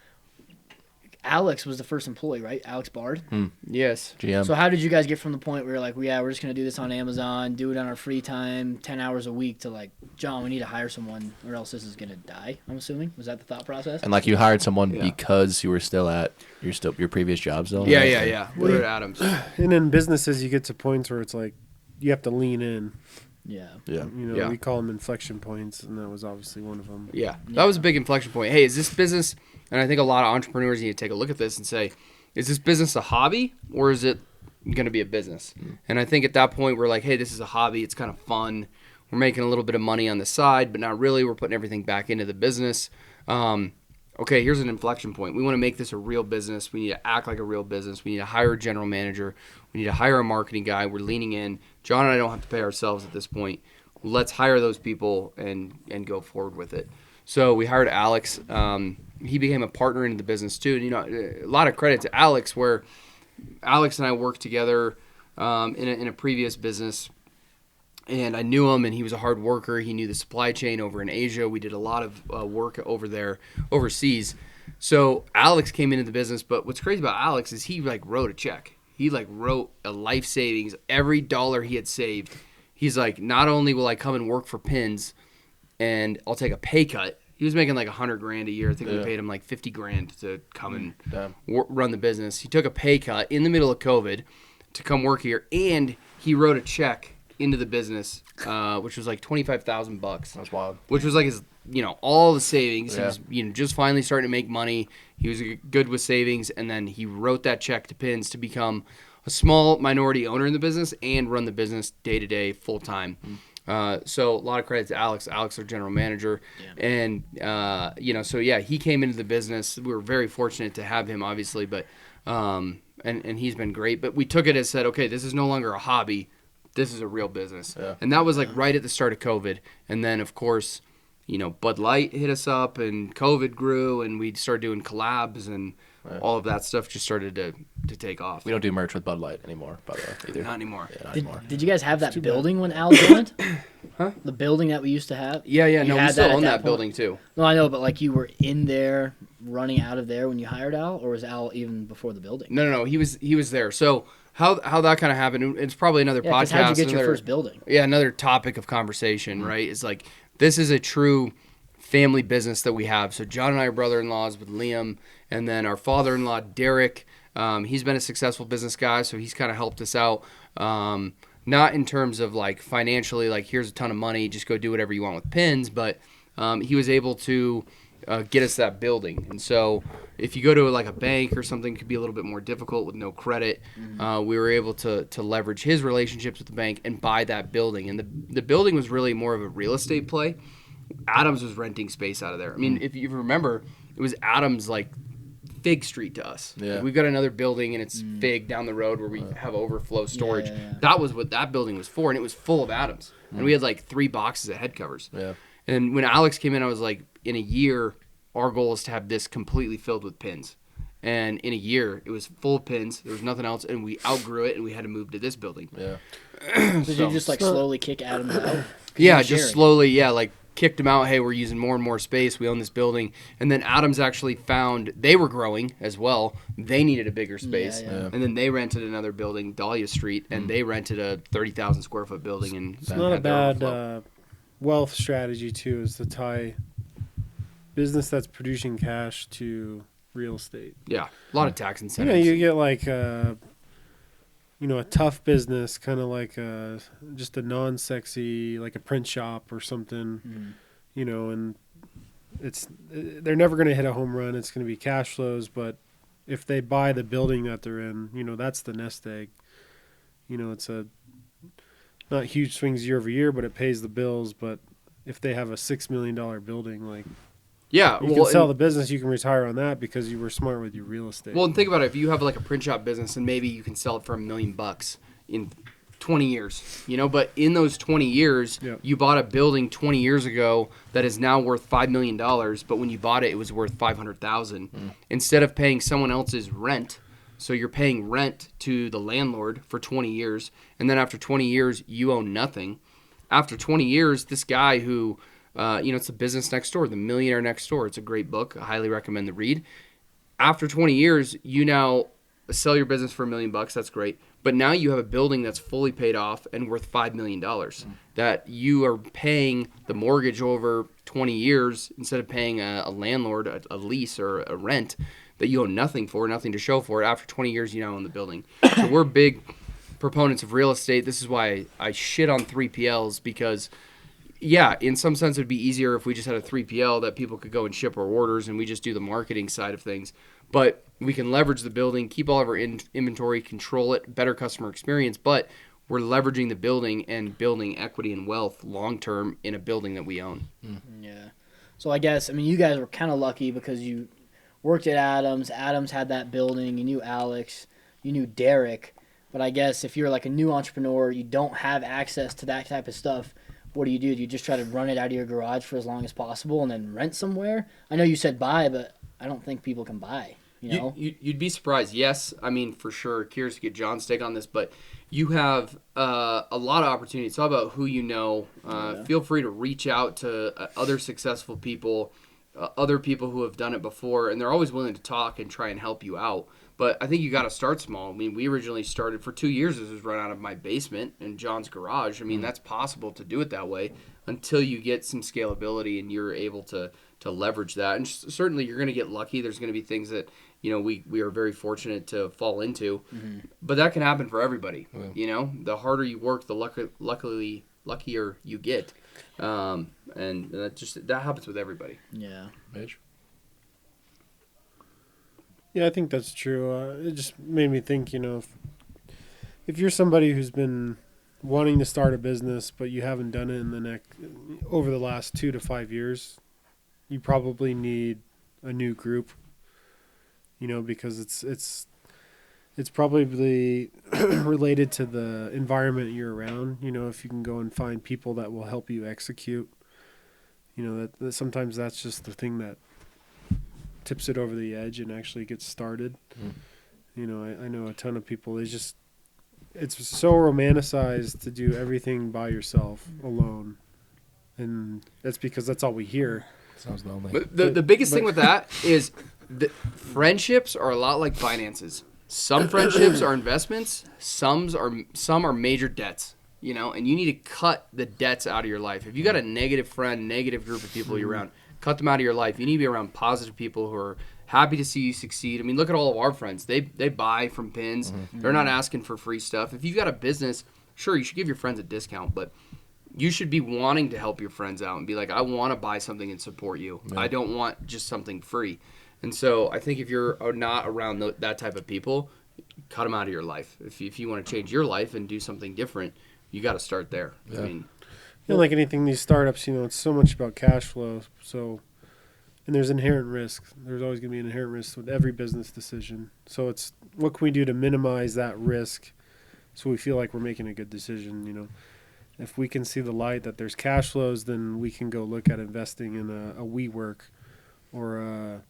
Alex was the first employee, right? Alex Bard. Yes. GM. So how did you guys get from the point where you're like, well, yeah, we're just gonna do this on Amazon, do it on our free time, 10 hours a week, to like, John, we need to hire someone or else this is gonna die? I'm assuming, was that the thought process? And like you hired someone Yeah. because you were still at your previous job still? Yeah. We're at Adams. And in businesses, you get to points where it's like you have to lean in. Yeah. Yeah. You know, Yeah. we call them inflection points, and that was obviously one of them. Yeah, that was a big inflection point. Hey, is this business, and I think a lot of entrepreneurs need to take a look at this and say, is this business a hobby or is it going to be a business? And I think at that point we're like, hey, this is a hobby. It's kind of fun. We're making a little bit of money on the side, but not really. We're putting everything back into the business. Okay, here's an inflection point. We want to make this a real business. We need to act like a real business. We need to hire a general manager. We need to hire a marketing guy. We're leaning in. John and I don't have to pay ourselves at this point. Let's hire those people and go forward with it. So we hired Alex. He became a partner in the business too. And, you know, a lot of credit to Alex, where Alex and I worked together in a previous business. And I knew him, and he was a hard worker. He knew the supply chain over in Asia. We did a lot of work over there, overseas. So Alex came into the business, but what's crazy about Alex is he like wrote a check. He like wrote a life savings. Every dollar he had saved, he's like, not only will I come and work for Pins, and I'll take a pay cut. He was making like $100,000 a year. I think we paid him like $50,000 to come and run the business. He took a pay cut in the middle of COVID to come work here, and he wrote a check into the business, which was like $25,000. That's wild. Which was like his, you know, all the savings. Yeah. He was, you know, just finally starting to make money. He was good with savings, and then he wrote that check to Pins to become a small minority owner in the business and run the business day to day, full time. So a lot of credit to Alex. Alex, our general manager, and you know, so yeah, he came into the business. We were very fortunate to have him, obviously, but and he's been great. But we took it as said, okay, this is no longer a hobby. This is a real business. Yeah. And that was like right at the start of COVID. And then, of course, you know, Bud Light hit us up and COVID grew and we started doing collabs and all of that stuff just started to take off. We don't do merch with Bud Light anymore, by the way, either. Not anymore. Yeah, not Did, anymore. did you guys have that building when Al joined? Huh? The building that we used to have? Yeah. You No, we had still at own that point? building too. No, I know, but like you were in there, running out of there when you hired Al, or was Al even before the building? No. He was there. So how that kind of happened, it's probably another Yeah, 'cause podcast. how'd you get your another- first building? Yeah, another topic of conversation, right? Is like, this is a true family business that we have. So John and I are brother-in-laws with Liam, and then our father-in-law, Derek. He's been a successful business guy, so he's kind of helped us out. Not in terms of like financially, like here's a ton of money, just go do whatever you want with Pins, but he was able to get us that building. And so if you go to like a bank or something, it could be a little bit more difficult with no credit. We were able to leverage his relationships with the bank and buy that building. And the building was really more of a real estate play. Adams was renting space out of there. I mean, if you remember, it was Adams like Fig Street to us. Yeah. Like, we've got another building and it's Fig down the road where we have overflow storage. yeah. That was what that building was for, and it was full of Adams. And we had like 3 boxes of head covers. Yeah. And when Alex came in, I was like, in a year, our goal is to have this completely filled with Pins. And in a year, it was full of Pins. There was nothing else, and we outgrew it, and we had to move to this building. Yeah. Did you just like slowly kick Adams out? Yeah, You're just sharing. slowly, like kicked them out. Hey, we're using more and more space. We own this building. And then Adams actually found they were growing as well. They needed a bigger space. Yeah. And then they rented another building, Dahlia Street, and they rented a 30,000 square foot building. And It's not a bad wealth strategy too, is to tie business that's producing cash to real estate. yeah, a lot of tax You incentives. know, you get like a tough business, kind of like just a non-sexy, like a print shop or something. You know, and they're never going to hit a home run. It's going to be cash flows, but if they buy the building that they're in, you know, that's the nest egg. You know, it's not huge swings year over year, but it pays the bills. But if they have a $6 million building, like, yeah, you can sell the business, you can retire on that because you were smart with your real estate. Well, and think about it. If you have like a print shop business and maybe you can sell it for $1 million in 20 years, you know, but in those 20 years, you bought a building 20 years ago that is now worth $5 million. But when you bought it, it was worth $500,000. Instead of paying someone else's rent, so you're paying rent to the landlord for 20 years. And then after 20 years, you own nothing. After 20 years, this guy who, it's The Business Next Door, The Millionaire Next Door. It's a great book. I highly recommend the read. after 20 years, you now sell your business for $1 million. That's great. But now you have a building that's fully paid off and worth $5 million that you are paying the mortgage over 20 years instead of paying a landlord a lease or a rent that you own nothing for, nothing to show for it. After 20 years, you now own the building. So we're big proponents of real estate. This is why I shit on 3PLs because, yeah, in some sense it would be easier if we just had a 3PL that people could go and ship our orders and we just do the marketing side of things. But we can leverage the building, keep all of our inventory, control it, better customer experience, but we're leveraging the building and building equity and wealth long-term in a building that we own. Yeah. So I guess, I mean, you guys were kind of lucky because you worked at Adams. Adams had that building. You knew Alex. You knew Derek. But I guess if you're like a new entrepreneur, you don't have access to that type of stuff. What do? Do you just try to run it out of your garage for as long as possible and then rent somewhere? I know you said buy, but I don't think people can buy. You know? You'd be surprised. Yes, I mean, for sure. Curious to get John's take on this, but you have a lot of opportunities. It's all about who you know. Feel free to reach out to other successful people, other people who have done it before, and they're always willing to talk and try and help you out. But I think you got to start small. I mean, we originally started for 2 years. This was run out of my basement and John's garage. I mean, that's possible to do it that way until you get some scalability and you're able to leverage that. And certainly you're going to get lucky. There's going to be things that, you know, we are very fortunate to fall into. But that can happen for everybody. Yeah. You know, the harder you work, the luckier you get. And that happens with everybody. Yeah. Mitch? Yeah, I think that's true. It just made me think, you know, if you're somebody who's been wanting to start a business, but you haven't done it over the last 2 to 5 years, you probably need a new group, you know, because it's probably related to the environment you're around. You know, if you can go and find people that will help you execute, you know, that sometimes that's just the thing that tips it over the edge and actually gets started. You know, I know a ton of people, it's so romanticized to do everything by yourself alone, and that's because that's all we hear. Sounds lonely. But the biggest thing with that is friendships are a lot like finances. Some friendships are investments, some are major debts, you know, and you need to cut the debts out of your life. If you got a negative friend, negative group of people you're around, cut them out of your life. You need to be around positive people who are happy to see you succeed. I mean, look at all of our friends. They buy from pins. They're not asking for free stuff. If you've got a business, sure, you should give your friends a discount, but you should be wanting to help your friends out and be like, I want to buy something and support you. Yeah. I don't want just something free. And so I think if you're not around that type of people, cut them out of your life. If you want to change your life and do something different, you got to start there. Yeah. I mean, you know, like anything, these startups, you know, it's so much about cash flow. So, and there's inherent risk. There's always going to be an inherent risk with every business decision. So it's what can we do to minimize that risk so we feel like we're making a good decision, you know. If we can see the light that there's cash flows, then we can go look at investing in a WeWork or a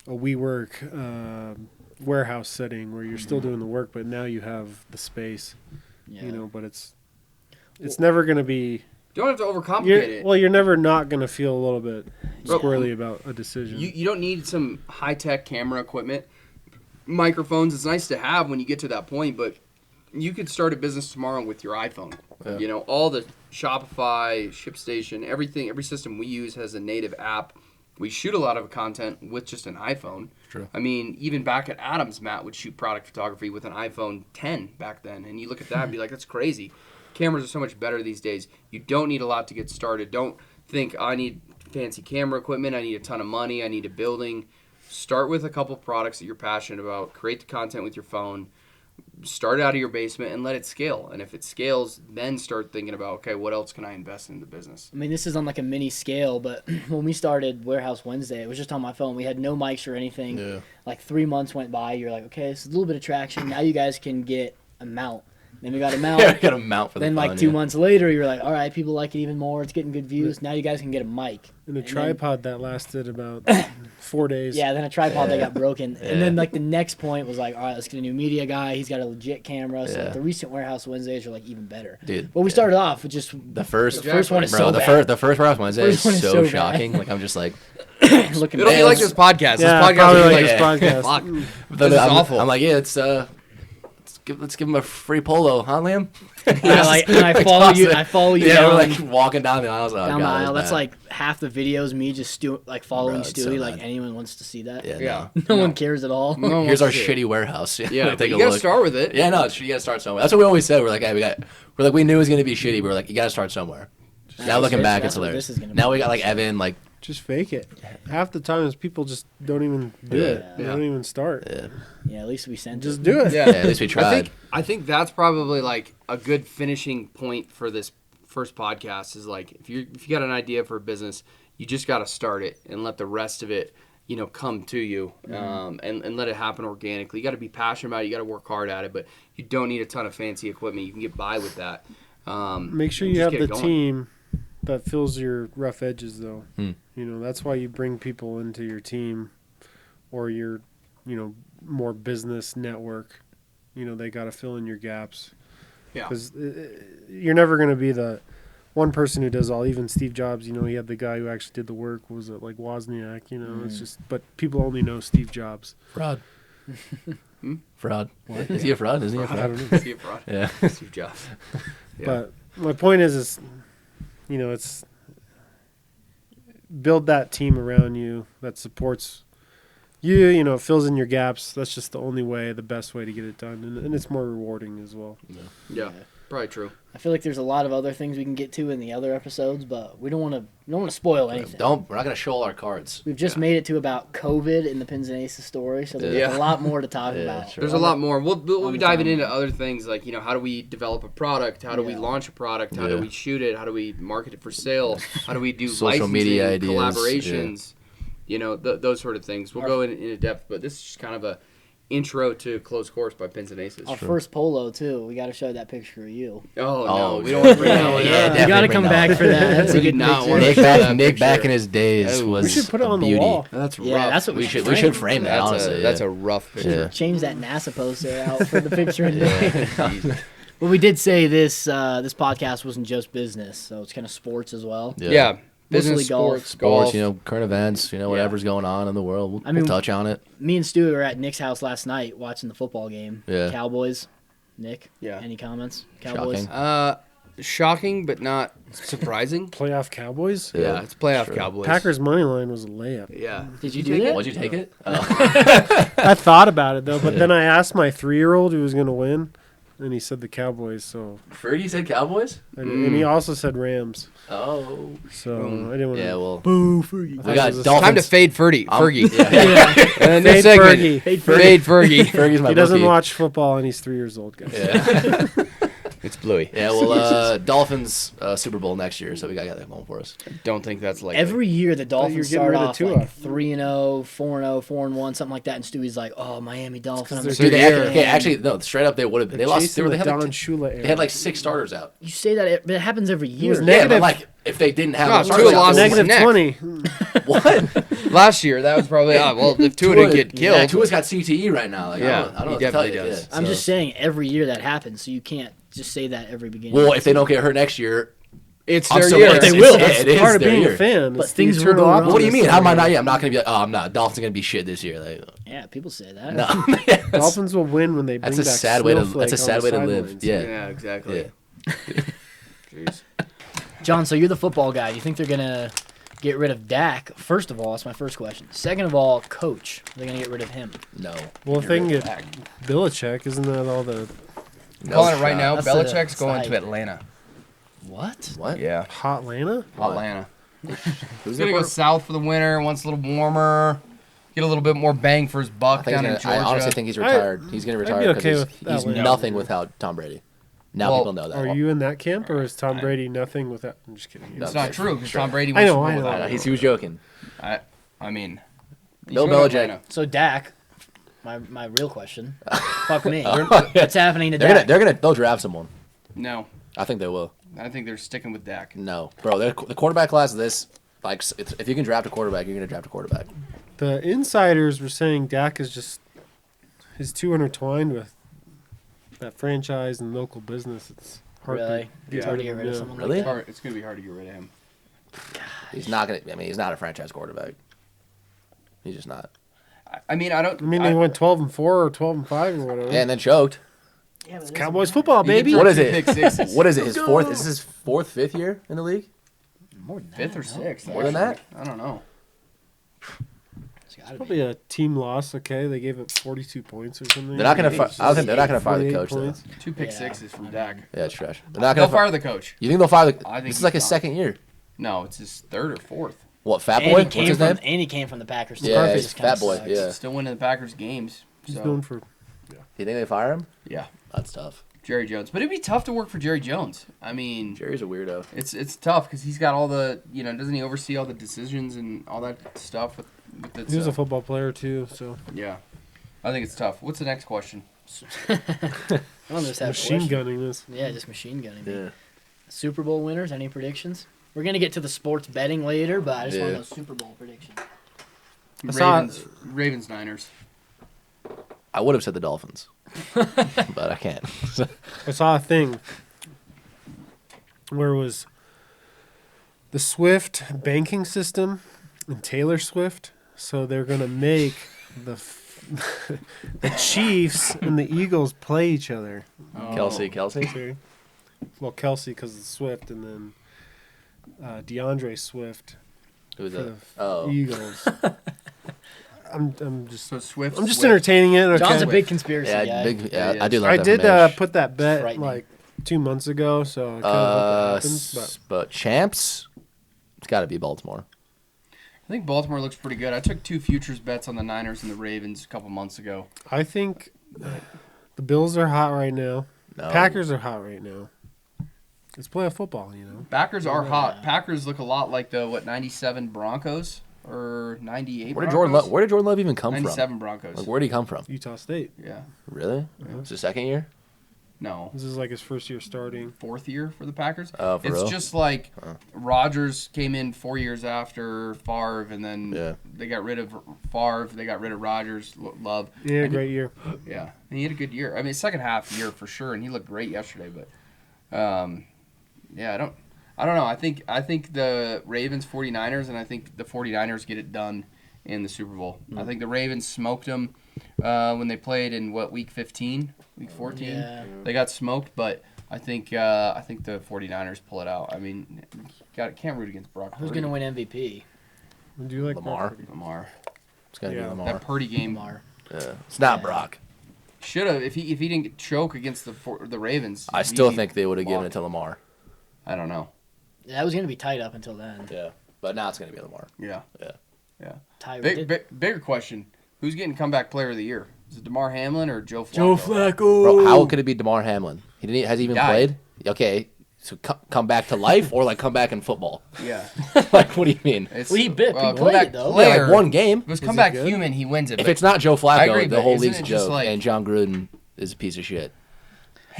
WeWork warehouse setting where you're still doing the work, but now you have the space, you know, but it's never going to be... You don't have to overcomplicate it. Well, you're never not going to feel a little bit squirrely about a decision. You don't need some high-tech camera equipment, microphones. It's nice to have when you get to that point, but you could start a business tomorrow with your iPhone. Yeah. You know, all the Shopify, ShipStation, everything, every system we use has a native app. We shoot a lot of content with just an iPhone. True. I mean, even back at Adams, Matt would shoot product photography with an iPhone 10 back then, and you look at that and be like, that's crazy. Cameras are so much better these days. You don't need a lot to get started. Don't think, I need fancy camera equipment, I need a ton of money, I need a building. Start with a couple products that you're passionate about. Create the content with your phone. Start out of your basement and let it scale. And if it scales, then start thinking about, okay, what else can I invest in the business? I mean, this is on like a mini scale, but when we started Warehouse Wednesday, it was just on my phone. We had no mics or anything. Yeah. Like 3 months went by. You're like, okay, this is a little bit of traction. Now you guys can get a mount. Then we got a mount. Yeah, we got a mount for the Then fun, like 2 months later, you're like, all right, people like it even more. It's getting good views. Now you guys can get a mic. And a tripod that lasted about 4 days. Yeah, then a tripod that got broken. And then like the next point was like, all right, let's get a new media guy. He's got a legit camera. So like, the recent Warehouse Wednesdays are like even better. Dude. But we started off with just the first one is bro, so the bad. The first Warehouse Wednesday is so shocking. Like I'm just like Looking It'll be bad. like this podcast. Yeah, this podcast probably will be like like this podcast. Fuck. But This is I'm, awful. I'm like, yeah, let's give him a free polo, huh, Liam? And I follow you. I follow you Yeah, down, we're like walking down the aisles. Oh, down God, the it was aisle. That's bad. like half the videos me just following Bro, it's Stewie. so Like bad. anyone wants to see that. yeah. Yeah. No one cares at all. No one Here's wants our to see it. shitty warehouse. Yeah, but take you a gotta look. start with it. Yeah, no, you gotta start somewhere. That's what we always said. We're like, hey, we're like, we knew it was gonna be shitty. But we're like, you gotta start somewhere. Now looking this- back, that's it's what hilarious. this is gonna Now be. we got like Evan, like, Just fake it. Half the times people just don't even do Yeah. it. They Yeah. don't even start. Yeah, at least we sent Just it. do it. Yeah. yeah, at least we tried. I think that's probably like a good finishing point for this first podcast is like if you got an idea for a business, you just got to start it and let the rest of it, come to you, and let it happen organically. You got to be passionate about it. You got to work hard at it, but you don't need a ton of fancy equipment. You can get by with that. Make sure and you just have get the it going. team that fills your rough edges, though. Hmm. That's why you bring people into your team or your, more business network. They got to fill in your gaps. Yeah. Because you're never going to be the one person who does all. Even Steve Jobs, he had the guy who actually did the work. Was it like Wozniak? It's just, but people only know Steve Jobs. Fraud. Fraud. What? Is he a fraud? Isn't he a I fraud? don't know. Steve Ross. Yeah. Steve Jobs. Yeah. But my point is, it's build that team around you that supports you, fills in your gaps. That's just the only way, the best way to get it done. And it's more rewarding as well. Yeah, probably true. I feel like there's a lot of other things we can get to in the other episodes, but we don't want to spoil anything. We're not gonna show all our cards. We've just made it to about COVID in the Pins and Aces story, so there's Yeah. a lot more to talk Yeah, about. sure. There's a lot more. We'll on be the diving time. into other things like, how do we develop a product? How do we Yeah. launch a product? How do Yeah. we shoot it? How do we market it for sale? How do we do Social licensing, media ideas, collaborations? Those sort of things. We'll go into depth, but this is just kind of a intro to Closed Course by Pins and Aces. Our first polo too. We got to show that picture of you. Oh, Oh, no, we yeah. don't want to bring that Yeah, one yeah, up. you definitely got to bring come that back one. for that. That's a We good do not picture. want Nick show back, that Nick picture. back in his days Oh, was We should put it a on the beauty. wall. That's rough. Yeah, that's what We we should frame that. That's Honestly, that's yeah. a rough picture. Yeah. Change that NASA poster out for the picture in Yeah. there. Well, we did say this podcast wasn't just business, so it's kind of sports as well. Yeah. Business, Mostly golf. sports, Sports, current events, whatever's going on in the world. We'll, I mean- we'll touch on it. Me and Stu were at Nick's house last night watching the football game. Yeah. Cowboys. Nick. Yeah. Any comments? Cowboys. Shocking. Shocking, but not surprising. Playoff Cowboys? Yeah, it's playoff Sure. Cowboys. Packers money line was a layup. Yeah. Did you do that? Would you take it? I thought about it though, but then I asked my 3-year-old who was going to win, and he said the Cowboys. So, Fergie said Cowboys? and he also said Rams. Oh. So I didn't want to. Yeah, well. Boo, Fergie. We got It was a- Dolphins. Time to fade Fergie. Fergie. Yeah. And then this Fade segment, Fergie. Fade Fergie. Fergie's my He doesn't bookie. watch football, and he's 3 years old, guys. Yeah. It's Bluey. Yeah, well, Dolphins Super Bowl next year, so we got that going for us. Don't think that's like Every year the Dolphins you're getting start rid of off Tua. like 3-0, 4-0, 4-1, something like that, and Stewie's like, "Oh, Miami Dolphins." I'm they're like, Dude, they They're- actually, no, straight up, they would have. They lost. They, Chasing were, the they, had Don like, Shula era. they had like 6 starters out. You say that, but it happens every year. was Yeah, negative- but like if they didn't have No, those Tua starters out, lost they his would've- Negative neck. 20. What? last year. That was probably well. If Tua didn't get Yeah, killed, Tua's got CTE right now. Like, Yeah, I don't know he what to tell definitely you. does. I'm so- just saying every year that happens, so you can't just say that every beginning. Well, if they don't get hurt next year, it's I'm their so year. worried. They will. It is Part of their being year. a fan. But It's the things will eternal go wrong. opposite. What do you mean? How am I not? Yeah, I'm not going to be like, oh, I'm not. Dolphins are going to be shit this year. Like, yeah, people say that. no, Dolphins will win when they bring that's a back sad way to. Snowflake That's a on sad the way to live. sidelines. Yeah. Yeah, exactly. Jeez. John, so you're the football guy. You think they're gonna get rid of Dak? First of all, that's my first question. Second of all, coach. They're gonna get rid of him. No. Well, if they can get Belichick, isn't that all the Calling it right now. That's Belichick's a going to side. Atlanta. What? What? Yeah, hot Atlanta? Atlanta. Who's He's gonna go south for the winter. Wants a little warmer. Get a little bit more bang for his buck down in Georgia. I honestly think he's retired. He's going to retire be because okay with he's Atlanta. nothing without Tom Brady. Now Well, people know that. Are you in that camp, or is Tom Brady nothing without? I'm just kidding. It's Okay, not true because sure. Tom Brady. I went know, Super I Bowl know. without him. He was joking. I mean, he's Bill going to Belichick. Atlanta. So Dak, my real question. Fuck me. What's happening to Dak? They'll draft someone. No, I think they will. I think they're sticking with Dak. No, bro, the quarterback class of this, like, if you can draft a quarterback, you're going to draft a quarterback. The insiders were saying Dak is too intertwined with that franchise and local business. It's hard Really? to It's hard to get rid of yeah. someone Really? like that. It's gonna be hard to get rid of him. He's not going to. I mean, he's not a franchise quarterback. He's just not. I mean, I don't. I mean, they went 12-4 or 12-5 or whatever. Yeah, and then choked. Yeah, but It's Cowboys football, You can baby. throw What is two it? pick sixes. What is it? His fourth? Is this his fourth, fifth year in the league? more than that, Fifth or no? sixth? More than that? I don't know. It's gotta be. Probably a team loss. Okay, they gave up 42 points or something. They're not gonna. I don't think they're not gonna fire the 48 coach though. points. Two pick Yeah, sixes from I mean- Dak. Yeah, it's trash. They're not They'll gonna fire the coach. You think they'll fire the? I think This is he's like his gone. second year. No, it's his third or fourth. What, Fat And Boy? he What's came his from, name? and he came from the Packers. Yeah, Carter he's just kinda Fat Boy, sucks. yeah. Still winning the Packers games. He's So, known for. Do you think they fire him? yeah, That's tough. Jerry Jones. But it'd be tough to work for Jerry Jones. I mean, Jerry's a weirdo. it's tough because he's got all the, doesn't he oversee all the decisions and all that stuff with it? He was so, a football player too, so yeah. I think it's tough. What's the next question? I don't just have machine questions. gunning this. Yeah, just machine gunning. Yeah. Super Bowl winners, any predictions? We're going to get to the sports betting later, but I just want Yeah. to know Super Bowl prediction. saw- Ravens, Niners. I would have said the Dolphins, but I can't. I saw a thing where it was the Swift banking system and Taylor Swift. So they're gonna make the the Chiefs and the Eagles play each other. Kelsey. Okay. Well, Kelsey because of Swift, and then DeAndre Swift Who's for that? the Oh, Eagles. I'm just So Swift. entertaining it. Okay. John's a big conspiracy yeah, guy. big. Yeah, Yeah, I do love I that. did from Ash. put that bet Frightening. like 2 months ago, so I kind of hope it happens. But champs, it's got to be Baltimore. I think Baltimore looks pretty good. I took 2 futures bets on the Niners and the Ravens a couple months ago. But I think the Bills are hot right now. No. Packers are hot right now. It's playoff football, you know. Packers are Yeah. hot. Packers look a lot like the 97 Broncos or 98. Where did Broncos? Where did Jordan Love even come 97 from? Broncos. Like, where did he come from? Utah State. Yeah. Really? It's his second year. No. This is like his first year starting. 4th year for the Packers. Oh, for It's real? just like Rodgers came in 4 years after Favre, and then Yeah. they got rid of Favre. They got rid of Rodgers. Love. Yeah, And- great year. Yeah, and he had a good year. I mean, second half year for sure, and he looked great yesterday. But, yeah, I don't know. I think the Ravens 49ers, and I think the 49ers get it done in the Super Bowl. I think the Ravens smoked them when they played in week 15, week 14. Yeah. They got smoked, but I think the 49ers pull it out. I mean, can't root against Brock. Who's Purdy. going to win MVP? Do you like Lamar. Brock Purdy? Lamar. It's gonna Yeah. be Lamar. That Purdy game Lamar. Yeah. It's not Brock. should have if he didn't choke against the Ravens. I still he think they would have given it walked. to Lamar. I don't know. That was going to be tight up until then. Yeah, but now it's gonna be Lamar. Yeah. Yeah. Yeah. Tyreek. Bigger question: who's getting comeback player of the year? Is it DeMar Hamlin or Joe Flacco? Joe Flacco. Bro, how could it be DeMar Hamlin? Has he even died. played? Okay, so come back to life or like come back in football? Yeah. Like, what do you mean? It's, Well, he played comeback it, though. Yeah, player. like one game. If it was comeback good? human, he wins it. If but- it's not Joe I Flacco, agree, the but whole isn't league's a it just joke, like- and John Gruden is a piece of shit.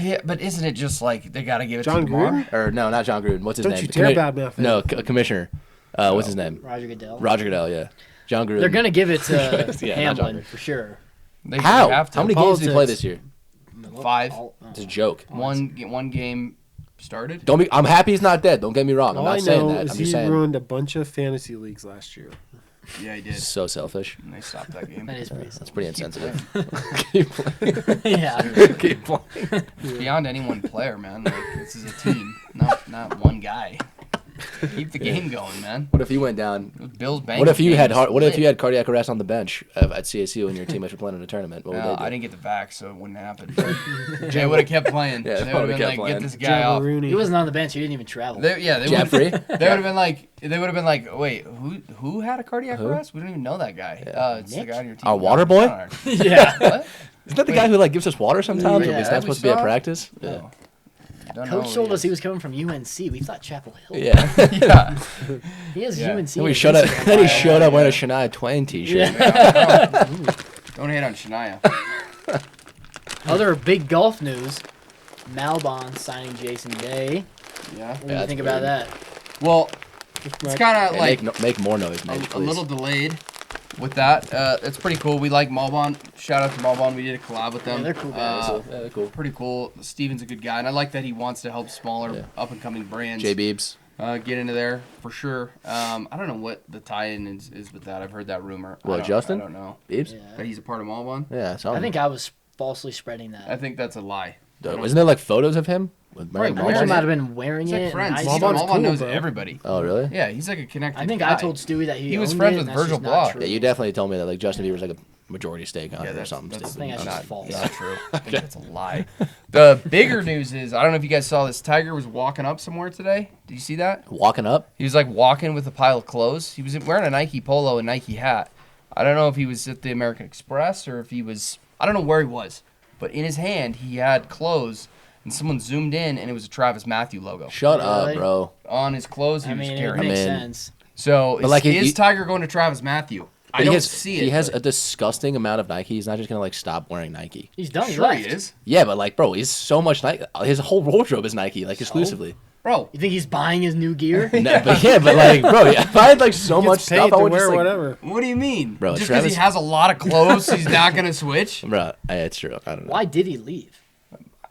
yeah, but isn't it just like they got to give it John to DeMar? Gruden? Or no, not John Gruden. What's his Don't name? you tear bad mouth him. No, commissioner. What's his name? Roger Goodell. Roger Goodell. Yeah, John Gruden. They're going to give it to Yeah, not John Hamlin Gruden. for sure. They How? have to. How many games did he play Politics. this year? 5. It's a joke. One game started. I'm happy he's not dead. Don't get me wrong. I'm All not I saying know that. is I'm he just saying. ruined a bunch of fantasy leagues last year. Yeah, he did. So selfish. And they stopped that game. That is pretty That's pretty Keep insensitive. Keep playing. Yeah. Keep playing. It's beyond any one player, man. Like this is a team, not one guy. Keep the game going, man. What if he went down? Bills Bengals. What if you had game What if lit. you had cardiac arrest on the bench at CSU and your teammates were playing in a tournament? What would they do? I didn't get the vax, so it wouldn't happen. Jay would have kept playing. Yeah, they would have been kept like, playing. "Get this guy off." Rooney. He wasn't on the bench. He didn't even travel. They would. Jeffrey? They would have been like. They would have been like, "Wait, who had a cardiac Who? arrest? We don't even know that guy. It's Nick? the guy on your team. Our No, water it's boy? not our- yeah. What? Isn't that the guy who like gives us water sometimes? Yeah, Or it's that not we supposed to be at saw? practice. No. Don't know Coach who told he us is. he was coming from UNC. We thought Chapel Hill. Yeah. Yeah. He has Yeah. UNC. Then on he his showed up. Instagram Then he bio. showed up wearing a Shania Twain T-shirt. Yeah. Don't hate on Shania. Other big golf news: Malbon signing Jason Day. Yeah. What do Yeah, you that's think about weird. that? Well, it's kind of Hey, like make more noise, man. a little delayed with that. It's pretty cool. We like Malbon. Shout out to Malbon. We did a collab with them. Yeah, they're cool guys. Yeah, they're cool. Pretty cool. Steven's a good guy, and I like that he wants to help smaller Yeah. up and coming brands. J Beebs. get into there for sure. I don't know what the tie-in is with that. I've heard that rumor. Justin? I don't know. Beebs? Yeah. That he's a part of Malbon? Yeah, I think I was falsely spreading that. I think that's a lie. Isn't there like photos of him with Right, wearing I think Malbon? he might have been wearing He's it. like friends. and Malbon Malbon's cool, knows bro. everybody. Oh, really? Yeah, he's like a connected I think guy. I told Stewey that he was owned friends it, with and that's Virgil just not Block. true. Yeah, you definitely told me that like Justin Bieber's like a majority stake on it or that's- something that's- stupid. I think that's not, just false. not true. I think that's a lie. The bigger news is, I don't know if you guys saw this. Tiger was walking up somewhere today. Did you see that? Walking up? He was like walking with a pile of clothes. He was wearing a Nike polo and Nike hat. I don't know if he was at the American Express or if he was, I don't know where he was. But in his hand, he had clothes, and someone zoomed in, and it was a Travis Matthew logo. Shut Really? up, bro. On his clothes he I was mean, it carrying. makes I mean, sense. So But like, is he- Tiger going to Travis Matthew? I He don't has, see it. He has but a disgusting amount of Nike. He's not just gonna like stop wearing Nike. He's done. He sure left. he is. Yeah, but like, bro, he's so much Nike. His whole wardrobe is Nike, like exclusively. Bro, You think he's buying his new gear? No, but like, bro, if I had like so much Gets paid stuff, I to would wear just like, whatever. what do you mean? Bro, Just because he Travis- has a lot of clothes, he's not going to switch? bro, it's true. I don't know. Why did he leave?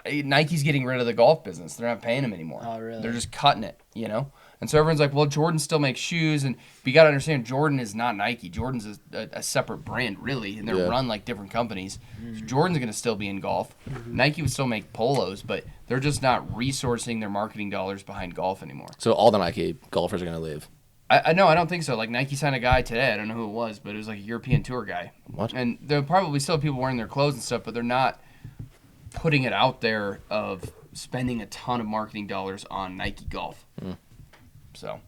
Nike's getting rid of the golf business. They're not paying him anymore. Oh, really? They're just cutting it, you know? And so everyone's like, well, Jordan still makes shoes. And but you got to understand, Jordan is not Nike. Jordan's a separate brand, really. And they're Yeah. run like different companies. So Jordan's going to still be in golf. Nike would still make polos, but they're just not resourcing their marketing dollars behind golf anymore. So all the Nike golfers are gonna leave. I know, I don't think so. Like, Nike signed a guy today. I don't know who it was, but it was like a European tour guy. What? And there'll probably still people wearing their clothes and stuff, but they're not putting it out there of spending a ton of marketing dollars on Nike golf. So,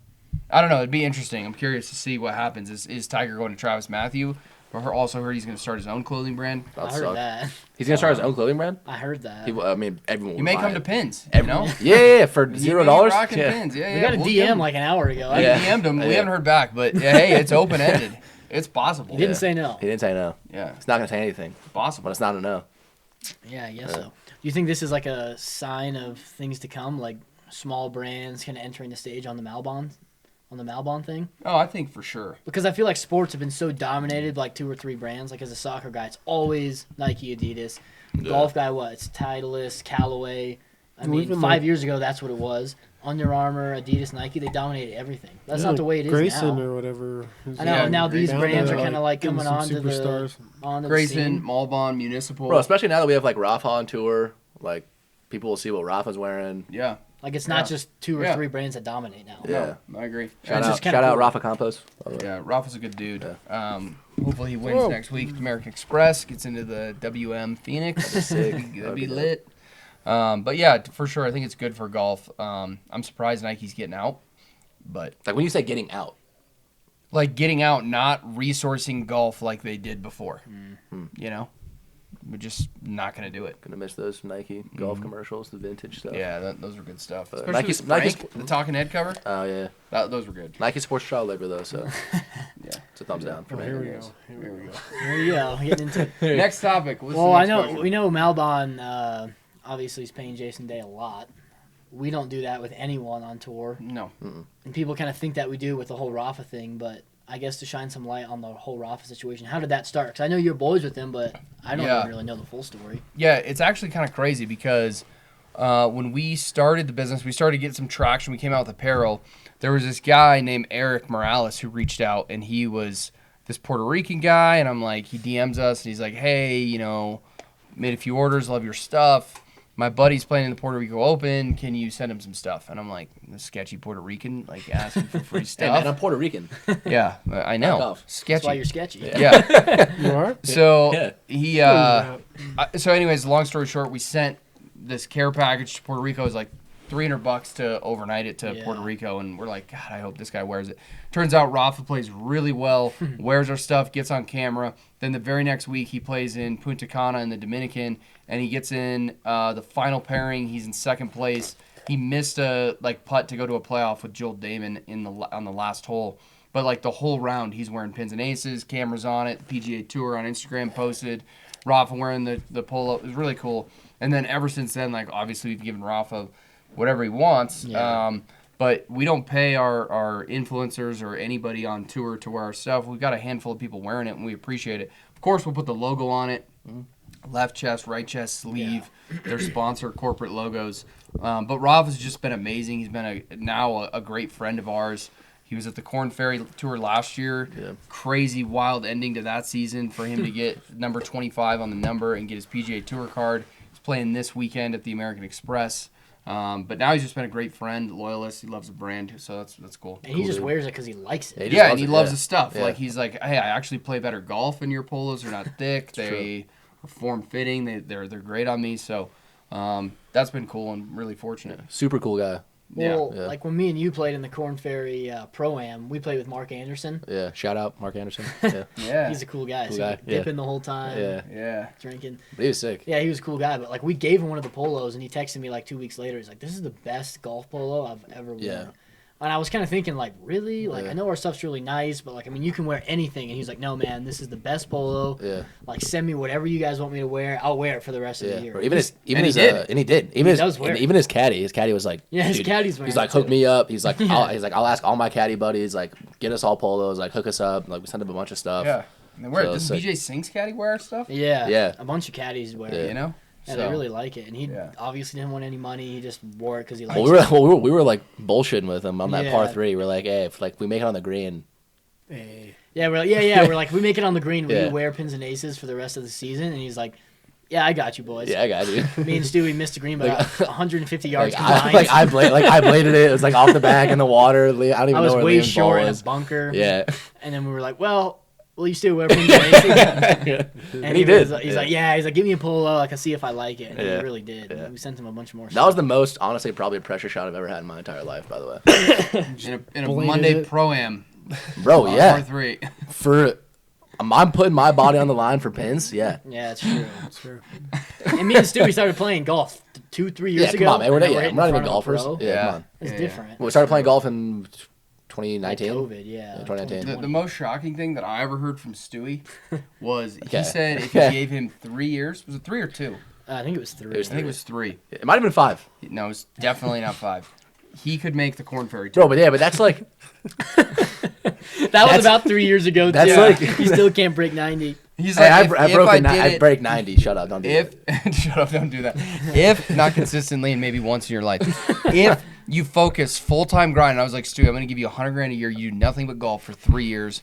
I don't know. It'd be interesting. I'm curious to see what happens. Is Tiger going to Travis Matthew? Or also heard he's going to start his own clothing brand. I That'd heard suck. that. He's gonna start his own clothing brand. I heard that. I mean, everyone. You would may buy come to it. Pins, you know? Yeah, for He $0. may be rocking Yeah. Pins. Yeah, we yeah. got a We'll give DM him- like an hour ago. I Yeah. DM'd him. We Yeah. haven't heard back, but yeah, hey, it's open ended. It's possible. He didn't say no. He didn't say no. Yeah, He's not gonna say anything. possible. But it's not a no. Yeah, I guess so. Do you think this is like a sign of things to come, like small brands kind of entering the stage on the Malbon thing? Oh, I think for sure. Because I feel like sports have been so dominated by like 2 or 3 brands. Like as a soccer guy, it's always Nike, Adidas. Golf guy, what? It's Titleist, Callaway. I mean, Even 5 like- years ago, that's what it was. Under Armour, Adidas, Nike, they dominated everything. That's Yeah, not the way it is Grayson now. or whatever. I know. Yeah, now these down brands to, are kind of like getting coming some onto the superstars. Grayson, scene. Malbon, Municipal. Bro, especially now that we have like Rafa on tour, like people will see what Rafa's wearing. Yeah. Like it's not just 2 or Yeah. 3 brands that dominate now. Yeah. No, I agree. Shout It's out, just kinda shout out cool. Rafa Campos. Yeah, Rafa's a good dude. Hopefully he wins next week. American Express gets into the WM Phoenix. That'd be lit. But yeah, for sure, I think it's good for golf. I'm surprised Nike's getting out, but Like when you say getting out, like getting out, not resourcing golf like they did before. You know, we're just not gonna do it. gonna miss those Nike golf commercials, the vintage stuff. Yeah, those were good stuff. But Especially Nike's- with Frank, Nike's- the talking head cover. Oh yeah. Those were good. Nike supports child labor though, so Yeah. it's a thumbs down for Oh, me. here we Yes. go. There we go. There you go. Getting into Next topic. What's Well, the I next know question? we know Malbon obviously is paying Jason Day a lot. We don't do that with anyone on tour, No. and people kind of think that we do with the whole Rafa thing. But I guess to shine some light on the whole Rafa situation, how did that start? Because I know you're boys with him, but I don't Yeah. even really know the full story. Yeah, it's actually kind of crazy because when we started the business, we started to get some traction. We came out with apparel. There was this guy named Eric Morales who reached out, and he was this Puerto Rican guy. And I'm like, he DMs us, and he's like, hey, you know, made a few orders, love your stuff. My buddy's playing in the Puerto Rico Open. Can you send him some stuff? And I'm like, this sketchy Puerto Rican, like asking for free Hey man, I'm stuff. Puerto Rican. Yeah, I know. Back off. Sketchy. That's why you're sketchy. Yeah. You are? So Yeah. he so anyways, long story short, we sent this care package to Puerto Rico. It was like $300 to overnight it to Yeah. Puerto Rico, and we're like, God, I hope this guy wears it. Turns out Rafa plays really well, wears our stuff, gets on camera. Then the very next week he plays in Punta Cana in the Dominican, and he gets in the final pairing. He's in second place. He missed a putt to go to a playoff with Joel Damon on the last hole. But like the whole round, he's wearing pins and aces, cameras on it. PGA Tour on Instagram posted. Rafa wearing the polo. It was really cool. And then ever since then, like obviously we've given Rafa whatever he wants. Yeah. But we don't pay our influencers or anybody on tour to wear our stuff. We've got a handful of people wearing it, and we appreciate it. Of course, we'll put the logo on it. Left chest, right chest, sleeve. Their sponsor corporate logos. But Rob has just been amazing. He's been now a great friend of ours. He was at the Corn Ferry Tour last year. Yeah. Crazy, wild ending to that season for him to get number 25 on the number and get his PGA Tour card. He's playing this weekend at the American Express. But now he's just been a great friend, loyalist. He loves the brand, so that's cool. And he just wears it because he likes it. Yeah, and he loves the his stuff. Yeah. Like, he's like, hey, I actually play better golf in your polos. They're not thick. They are form-fitting. They're great on me. So that's been cool and really fortunate. Super cool guy. Well, Yeah. like when me and you played in the Corn Ferry Pro-Am, we played with Mark Anderson. Yeah. Shout out Mark Anderson. Yeah. Yeah. He's a cool guy. Cool so guy, yeah. dipping the whole time, Yeah. drinking. But he was sick. Yeah, he was a cool guy. But like we gave him one of the polos, and he texted me like 2 weeks later. He's like, "This is the best golf polo I've ever worn." Yeah. And I was kind of thinking, like, really? Like, Yeah. I know our stuff's really nice, but like, I mean, you can wear anything. And he's like, "No, man, this is the best polo. Yeah. Like, send me whatever you guys want me to wear. I'll wear it for the rest of Yeah. the year." Or even his, and he his, did. and he did. Even his, does wear it. even his caddy was like, Yeah, his dude, caddy's wearing he's like, it, hook too. me up. He's like, Yeah. I'll ask all my caddy buddies, like, get us all polos, like, hook us up. Like, we sent him a bunch of stuff. Yeah. And where So does it's BJ Singh's caddy wear our stuff? Yeah. Yeah. A bunch of caddies wear Yeah. it. You know? Yeah, So- they really like it. And he Yeah. obviously didn't want any money. He just wore it because he likes Well, it. we were like bullshitting with him on that Yeah. par 3. We're like, hey, if like we make it on the green, Hey. Yeah, we're like, we make it on the green. Will Yeah. you wear pins and aces for the rest of the season? And he's like, yeah, I got you, boys. yeah, I got you. Me and Stewie missed the green by Like- 150 yards Like combined. I bladed it. It was like off the back in the water. I don't even I was know where way Liam's ball short in a was. bunker. Yeah, And then we were like, well, will you still wear pins and aces? and he did. He's like, yeah. He's like, give me a polo. I can see if I like it. And Yeah. he really did. Yeah. We sent him a bunch more That stuff. was the most, honestly, probably a pressure shot I've ever had in my entire life. By the way, In a Bladed Monday it. Pro-Am. bro, Par yeah. 3. For I'm putting my body on the line for pins. Yeah, Yeah, it's true. That's true. And me and Stewie started playing golf 2-3 years yeah. ago. Come on, man. We're and not, we're yeah, in we're not front even of a golfers. pro. Yeah, Yeah. come on. It's Yeah. different. Well, we started playing golf in Like 2019. COVID, yeah. 2019. The most shocking thing that I ever heard from Stewie was Okay. he said if you Okay. gave him 3 years, was it 3 or 2? I think it was 3. It was I think it was 3. It might have been 5, No, it's definitely not 5. He could make the Corn Ferry bro. Tour. But that's like That was That's- about 3 years ago, too. that's like- He still can't break 90. He's hey, like, I break 90. Shut up, don't do if that. shut up, don't do that. If not consistently and maybe once in your life, if you focus full-time grind, and I was like, Stu, I'm gonna give you $100,000 a year. You do nothing but golf for 3 years.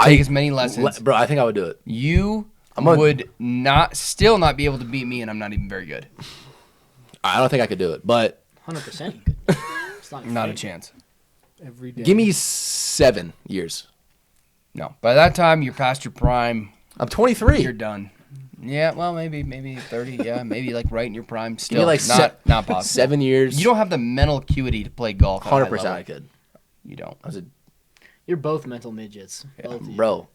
Take as many lessons. Bro, I think I would do it. You gonna- would still not be able to beat me, and I'm not even very good. I don't think I could do it, but 100% you could. It's not, Not a fake. chance. Every day. give me 7 years. No. By that time, you're past your prime. I'm 23. You're done. Yeah, well, maybe 30. Yeah, maybe like right in your prime. Give Still, me like not possible. 7 years. You don't have the mental acuity to play golf. At a high 100% I level. could. You don't. I was a You're both mental midgets. Both of you. bro.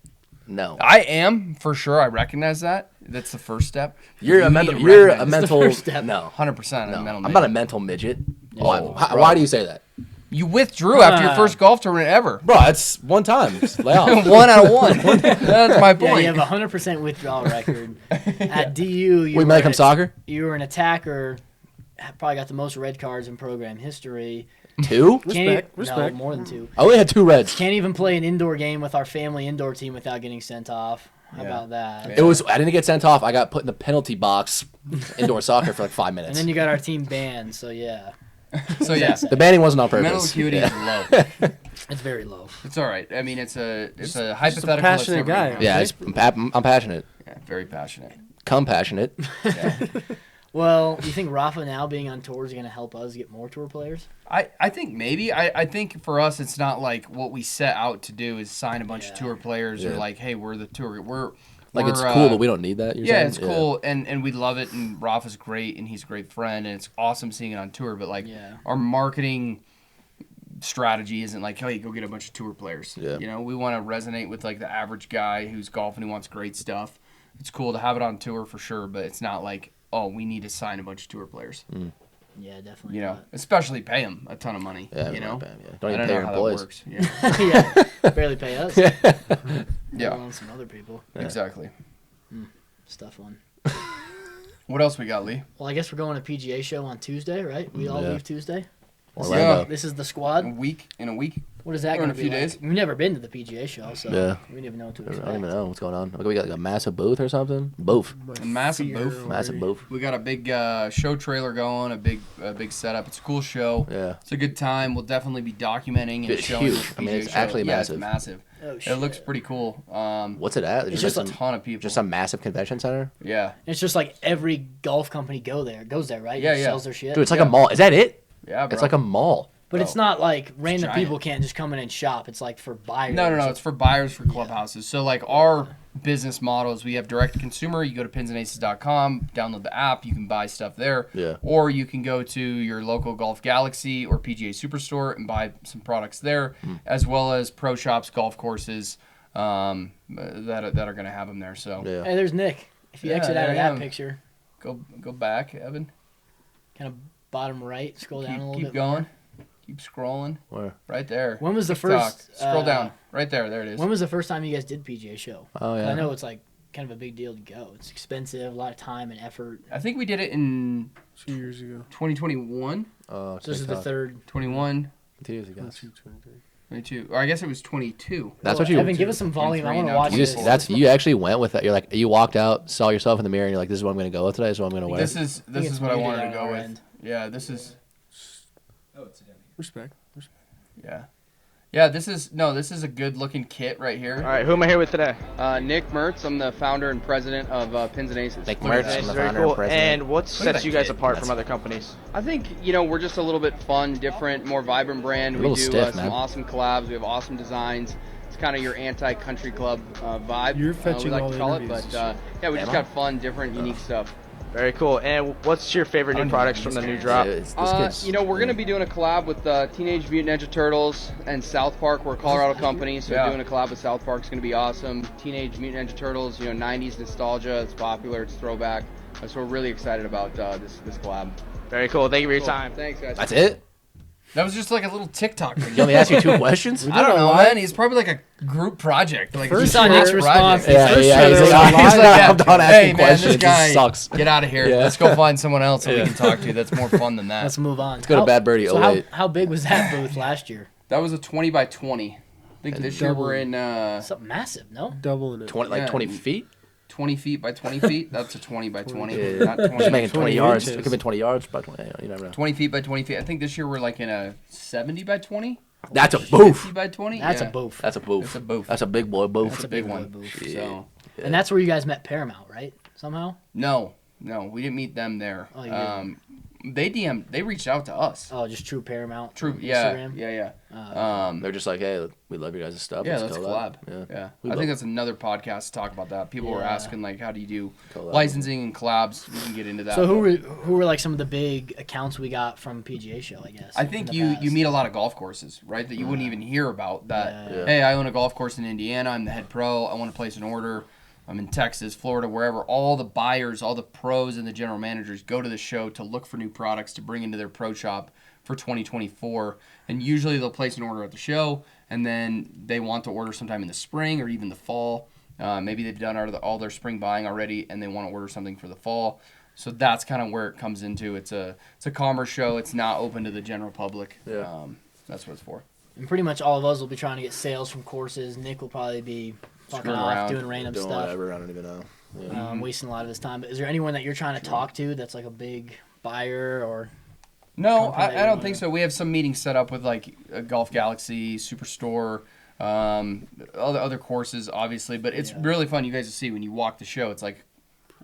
No, I am for sure. I recognize that. That's the first step. you're You a need mental. to You're a recognize- mental. first step. No, 100%. no. A mental I'm not a midget. mental midget. Yeah. Why do you say that, You withdrew after your first golf tournament ever. bro? That's one time. Just lay off. 1 out of 1. That's my Yeah, point. you have a 100% withdrawal record. At DU, you We were make him an- soccer. You were an attacker. Probably got the most red cards in program history. 2. Can't Respect. No, more than 2. I only had 2 reds. Can't even play an indoor game with our family indoor team without getting sent off. How Yeah. about that? It was. I didn't get sent off. I got put in the penalty box, indoor soccer for like 5 And minutes. then you got our team banned. So yeah, So yeah, The banning wasn't on mental purpose. acuity Yeah. is low. it's very low. It's all right. I mean, it's a hypothetical. that's passionate never guy. gonna Yeah, happen. I'm passionate. Yeah, very passionate. Come passionate. Yeah. Well, you think Rafa now being on tour is going to help us get more tour players? I think maybe. I think for us, it's not like what we set out to do is sign a bunch of Yeah. tour players or Yeah. like, hey, we're the tour. Like it's we're, cool, but we don't need that. You're Yeah, saying? it's cool, and we love it, and Rafa's great, and he's a great friend, and it's awesome seeing it on tour. But like, Yeah. our marketing strategy isn't like, hey, go get a bunch of tour players. Yeah. You know, we want to resonate with like the average guy who's golfing who wants great stuff. It's cool to have it on tour for sure, but it's not like, oh, we need to sign a bunch of tour players. Yeah, definitely. You know, not. especially pay them a ton of money. Yeah, you know, don't I even don't pay know your how employees. that works. Yeah, yeah, barely pay us. yeah, On some other people. exactly. Stuff one. What else we got, Lee? Well, I guess we're going to PGA show on Tuesday, right? We all Yeah. leave Tuesday. Orlando. This is the squad. In a week. What is that Or in going a to few be like? days. We've never been to the PGA show, so Yeah. we don't even know what to I expect. don't even know what's going on. Okay, we got like a massive booth or something. Booth. A massive booth. Massive booth. We got a big show trailer going, a big setup. It's a cool show. Yeah. It's a good time. We'll definitely be documenting and It's showing. huge. the I mean, PGA it's show. actually Yeah, massive. It's massive. Oh, It shit. looks pretty cool. What's it at? It's Just just a ton of people. Just a massive convention center. Yeah. It's just like every golf company goes there, right? Yeah, And yeah. Sells their shit. Dude, it's like a mall. Is that it? Yeah, bro. It's like a mall. but it's not like random giant. people can't just come in and shop. It's like for buyers. No. It's for buyers for clubhouses. So like our business model is we have direct to consumer. You go to pinsandaces.com, download the app. You can buy stuff there. Yeah. Or you can go to your local Golf Galaxy or PGA Superstore and buy some products there, as well as pro shops, golf courses that are going to have them there. So Yeah. Hey, there's Nick. If you Yeah, exit out there of I that am. picture, go back, Evan. kind of bottom right, scroll down a little Keep bit. going. more. Keep scrolling. Where? Right there. When was the TikTok. first? Scroll down. Right there. There it is. When was the first time you guys did PGA show? Oh 'Cause yeah. I know it's like kind of a big deal to go. It's expensive, a lot of time and effort. I think we did it in 2 years ago. 2021, Oh, So this is the TikTok. third. 21, 2 years ago. 22. Or I guess it was 22. That's Well, what you. Evan, give us some volume. I 23, want to now watch You this. just that's you actually went with that. You're like you walked out, saw yourself in the mirror, and you're like, "This is what I'm gonna go with today. This is what I'm gonna wear." This is think it's what I muted wanted to on go our with. end. Yeah, this is Respect. yeah. Yeah, this is a good looking kit right here. All right, who am I here with today? Nick Mertz, I'm the founder and president of Pins and Aces. Nick Look at Mertz. that. I'm the Very founder cool. and president. And what at sets that you guys kid. apart from other companies? I think we're just a little bit fun, different, more vibrant brand. A We little do stiff, some man. awesome collabs. We have awesome designs. It's kind of your anti-country club vibe. You're we fetching like all to the call it, interviews. but yeah, we just got fun, different, unique stuff. Very cool. And what's your favorite new products from the new drop? Yeah, this kid's- We're gonna be doing a collab with Teenage Mutant Ninja Turtles and South Park. We're a Colorado company, so doing a collab with South Park is gonna be awesome. Teenage Mutant Ninja Turtles, 90s nostalgia. It's popular. It's throwback. So we're really excited about this collab. Very cool. Thank you for your time. Thanks, guys. That's it. That was just like a little TikTok You video. only asked you 2 questions. I don't know, man. He's probably like a group project. Like First he's on a Nick's group response. project. Yeah, First yeah. show He's there like, was I'm yeah, done hey asking man, questions. this guy This sucks. Get out of here. Yeah. Let's go find someone else that we Yeah. can talk to. That's more fun than that. Let's move on. Let's go to Bad Birdie So how, 08. how big was that booth last year? That was a 20 by 20. I think this year we're in Something massive, no? Doubling it. 20 like Yeah. 20 feet. 20 feet by 20 feet. That's a 20 by 20. Yeah. Not Just 20. making 20 20 yards. inches. It could have been 20 yards by 20. You never know. 20 feet by 20 feet. I think this year we're like in a 70 by 20. That's a 50 booth. by 20. That's yeah. a booth. That's a booth. That's a booth. That's a big boy booth. That's a big boy one. booth. So And that's where you guys met Paramount, right? Somehow? no, we didn't meet them there. Oh, you didn't? They reached out to us. Oh, just true Paramount. True. on Yeah. Instagram? Yeah. They're just like, hey, we love your guys' stuff. Yeah, let's collab. Yeah. Yeah. We I love- think that's another podcast to talk about that. People were Yeah. asking like, how do you do Collab. licensing and collabs? We can get into that. So who were like some of the big accounts we got from PGA show, I guess? I in think the you past? meet a lot of golf courses, right? That you wouldn't even hear about. That Yeah. hey, I own a golf course in Indiana. I'm the head pro. I want to place an order. I'm in Texas, Florida, wherever. All the buyers, all the pros, and the general managers go to the show to look for new products to bring into their pro shop for 2024. And usually they'll place an order at the show, and then they want to order sometime in the spring or even the fall. Maybe they've done all their spring buying already, and they want to order something for the fall. So that's kind of where it comes into. It's a commerce show. It's not open to the general public. Yeah. That's what it's for. And pretty much all of us will be trying to get sales from courses. Nick will probably be fucking Screwing off, around, doing random Doing stuff, whatever. I don't even know. Yeah. wasting a lot of his time. But is there anyone that you're trying to talk to that's like a big buyer or? No, company that I you don't wanna- think so. We have some meetings set up with like Golf Galaxy, Superstore, other courses, obviously. But it's really fun. You guys will see when you walk the show. It's like,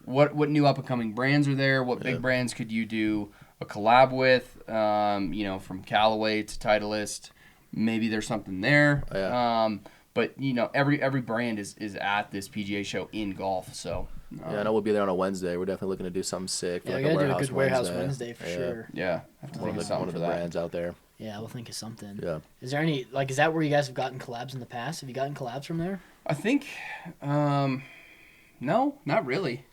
what new up and coming brands are there? What big brands could you do a collab with? From Callaway to Titleist, maybe there's something there. Yeah. But every brand is at this PGA show in golf. So Yeah, I know we'll be there on a Wednesday. We're definitely looking to do something sick. Yeah, like we gotta do a warehouse good warehouse Wednesday. Wednesday for Yeah. sure. yeah, I have to One think of of the, something one of for the that. brands out there. Yeah, we'll think of something. Yeah. Is there any is that where you guys have gotten collabs in the past? Have you gotten collabs from there? I think, no, not really.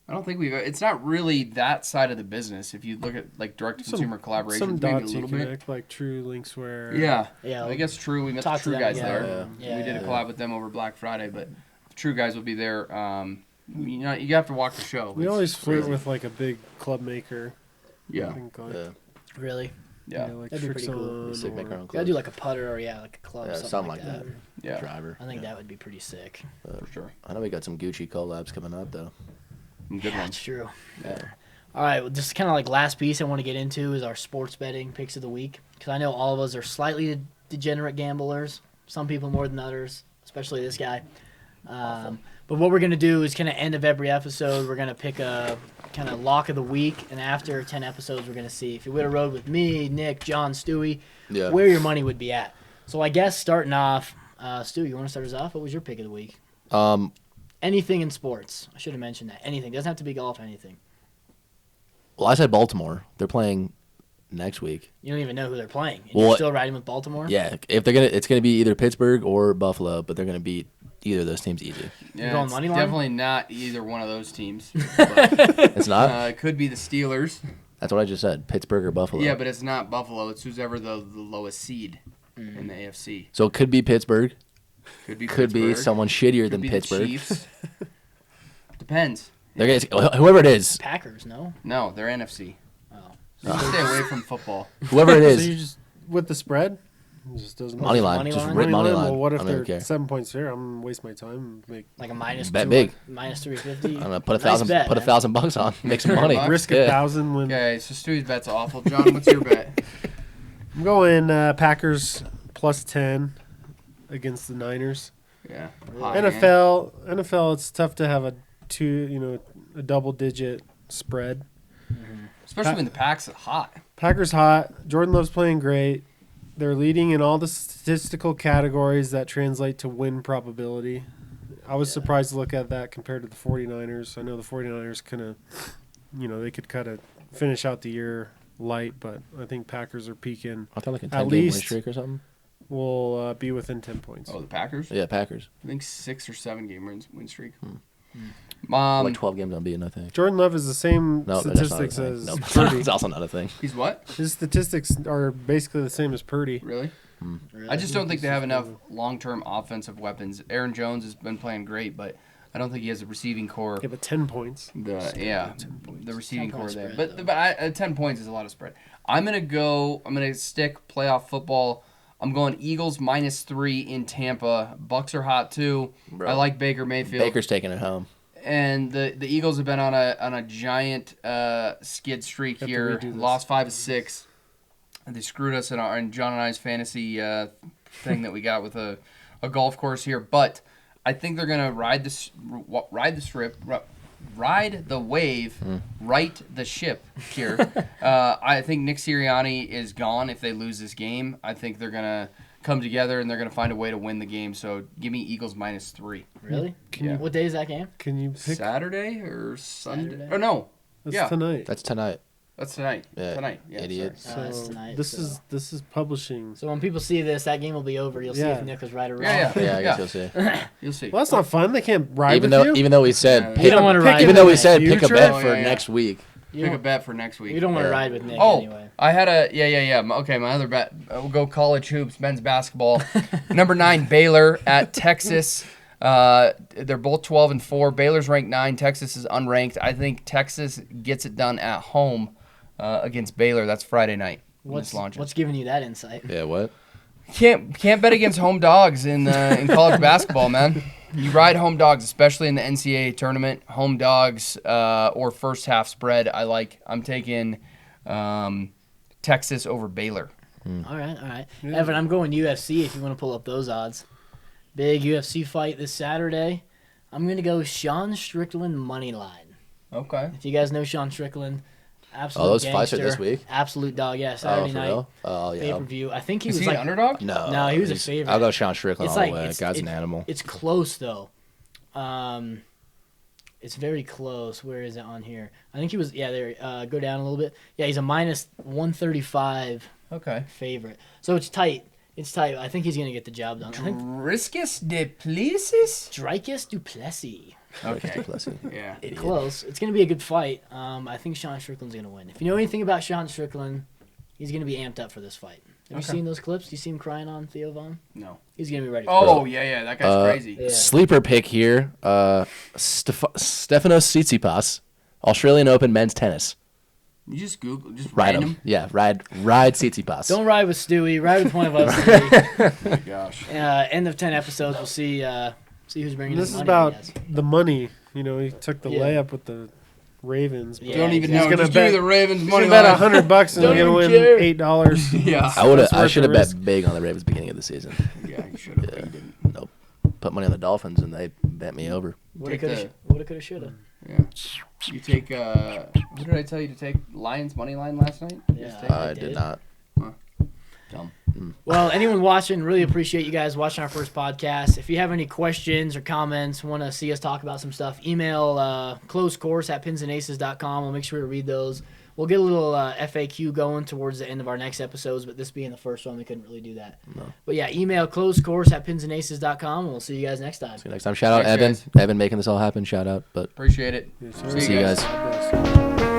I don't think we've. It's not really that side of the business. If you look at like direct to consumer collaborations, Some maybe a dots you little bit. connect, like True Linkswear. Yeah, Yeah, I guess True. We met the talk to True them guys again. there. Yeah, We did a yeah. collab with them over Black Friday, but the True guys will be there. You have to walk the show. We It's always flirt crazy. with like a big club maker. Yeah. I think, like, Yeah. Really? Yeah. You know, like That'd be pretty cool. Frickson Sick, make our or- own Gotta do clubs. like a putter or like a club, Yeah, something like that. Yeah. Driver. I think that would be pretty sick. For sure. I know we got some Gucci collabs coming up though. Some good Yeah, ones. that's true. Yeah. All right, well, just kind of like last piece I want to get into is our sports betting picks of the week, because I know all of us are slightly degenerate gamblers. Some people more than others, especially this guy. But what we're gonna do is kind of end of every episode, we're gonna pick a kind of lock of the week, and after 10 episodes, we're gonna see if you would have rode with me, Nick, Jon, Stewey, Yeah. where your money would be at. So I guess starting off, Stu, you want to start us off? What was your pick of the week? Anything in sports. I should have mentioned that. Anything. Doesn't have to be golf. Anything. Well, I said Baltimore. They're playing next week. You don't even know who they're playing. And Well, you're still riding with Baltimore? Yeah, if they're gonna, it's gonna be either Pittsburgh or Buffalo, but they're gonna beat either of those teams easy. Yeah, going it's money line? definitely not either one of those teams. But, It's not. it could be the Steelers. That's what I just said. Pittsburgh or Buffalo. Yeah, but it's not Buffalo. It's who's ever the lowest seed in the AFC. So it could be Pittsburgh. Could be Could be Pittsburgh. someone shittier Could than be Pittsburgh. The Chiefs. Depends. They're gonna, whoever it is, Packers, no? No, they're NFC. Oh. So stay away from football. whoever it So is, you just with the spread, it just doesn't money Money line, just line? rip money line. Well, what if I don't they're care. 7 points fair? I'm gonna waste my time. Make Like a minus Bet 2, big. minus 350. I'm gonna put Nice bet, put man. $1,000 on, make some money. Bucks? risk Yeah. 1,000 when Okay, so Stewie's bet's awful. John, what's your bet? I'm going Packers plus 10 against the Niners. Yeah. NFL, it's tough to have a double-digit spread. Especially when the Packs are hot. Packers hot. Jordan Love's playing great. They're leading in all the statistical categories that translate to win probability. I was surprised to look at that compared to the 49ers. I know the 49ers kind of, they could kind of finish out the year light, but I think Packers are peaking. I thought like a At 10 game win least- streak or something. Will be within 10 points. Oh, the Packers? Yeah, Packers. I think 6 or 7 game win streak. Like 12 games unbeaten, I think. Jordan Love is the same No, that's not a statistics thing. as No, Purdy. it's also not a thing. He's what? His statistics are basically the same as Purdy. Really? Really? I just don't think they have enough long-term offensive weapons. Aaron Jones has been playing great, but I don't think he has a receiving core. Yeah, but 10 points. The receiving 10 core point there. spread, But 10 points is a lot of spread. I'm gonna stick playoff football. I'm going Eagles -3 in Tampa. Bucks are hot too. Bro. I like Baker Mayfield. Baker's taking it home. And the Eagles have been on a giant skid streak Have to here. redo this. Lost 5 of 6. And they screwed us in John and I's fantasy thing that we got with a golf course here. But I think they're gonna ride the wave, right the ship here. I think Nick Sirianni is gone if they lose this game. I think they're gonna come together and they're gonna find a way to win the game. So give me Eagles -3. Really? Yeah. What day is that game? Can you pick? Saturday or Sunday? Saturday? Oh no, That's yeah. tonight. That's tonight. that's tonight. Yeah, Tonight, yeah, idiot. sorry. That's tonight, this so. is publishing. So when people see this, that game will be over. You'll see Yeah. if Nick was right or wrong. Yeah, Yeah, I guess you'll see. You'll see. Well, that's not fun. They can't ride Even with though, you. even though we said, Yeah. pick, You don't want to ride. even with though we Nick. said pick a Future? bet Oh, for yeah. next week. You Pick a don't, bet for next week. you don't want to Yeah. ride with Nick Oh, anyway. I had Okay, my other bet. We'll go college hoops, men's basketball. Number 9, Baylor at Texas. They're both 12-4. Baylor's ranked 9. Texas is unranked. I think Texas gets it done at home against Baylor. That's Friday night. when this launches. What's giving you that insight? Yeah, what? Can't bet against home dogs in college basketball, man. You ride home dogs, especially in the NCAA tournament. Home dogs or first half spread. I'm taking Texas over Baylor. All right. Evan, I'm going UFC if you want to pull up those odds. Big UFC fight this Saturday. I'm going to go Sean Strickland money line. Okay. If you guys know Sean Strickland, absolute those gangster, fights are this week? Absolute dog, yeah. Oh, Saturday for night real? Oh, yeah. pay-per-view. I think he Is was he like an underdog? No, he was a he's- favorite. I'll go Sean Strickland It's all like the way. Guy's an animal. It's close though. It's very close. Where is it on here? I think he was. Yeah, there. Go down a little bit. Yeah, he's a -135 Okay. favorite. So it's tight. It's tight. I think he's gonna get the job done. I think Riscus de Plessis? Dricus Duplessis. Okay. Bless you. Yeah. Close. It's gonna be a good fight. I think Sean Strickland's gonna win. If you know anything about Sean Strickland, he's gonna be amped up for this fight. Have you seen those clips? Do you see him crying on Theo Vaughn? No. He's gonna be ready. Oh, yeah. That guy's crazy. Yeah. Sleeper pick here. Stefanos Tsitsipas, Australian Open men's tennis. You just Google, just Ride random. them. Yeah, ride Tsitsipas. Don't ride with Stewey. Ride with one of us. Today. Oh my gosh. End of 10 episodes. We'll see who's bringing This in is the money. about the money. You know, he took the Yeah. layup with the Ravens. But Yeah, Don't even he's know. gonna Just bet- do the Ravens he's money gonna bet line. $100 and Don't he's gonna win even care. $8. Yeah. I That's worth should have the bet risk. big on the Ravens beginning of the season. Yeah, you should have. Yeah. You didn't. Nope. Put money on the Dolphins and they bet me over. Woulda, Take coulda, shoulda. Yeah. You take. What did I tell you to take? Lions money line last night. Yeah. Just take I did. did not. Dumb. Well, anyone watching, really appreciate you guys watching our first podcast. If you have any questions or comments, want to see us talk about some stuff, email closecourse@pinsandaces.com. We'll make sure to read those. We'll get a little FAQ going towards the end of our next episodes, but this being the first one, we couldn't really do that. No. But yeah, email closecourse@pinsandaces.com, and we'll see you guys next time. See you next time. Shout out Thanks, Evan. guys. Evan making this all happen. Shout out. But Appreciate it. Yes, sir. see you guys. God bless.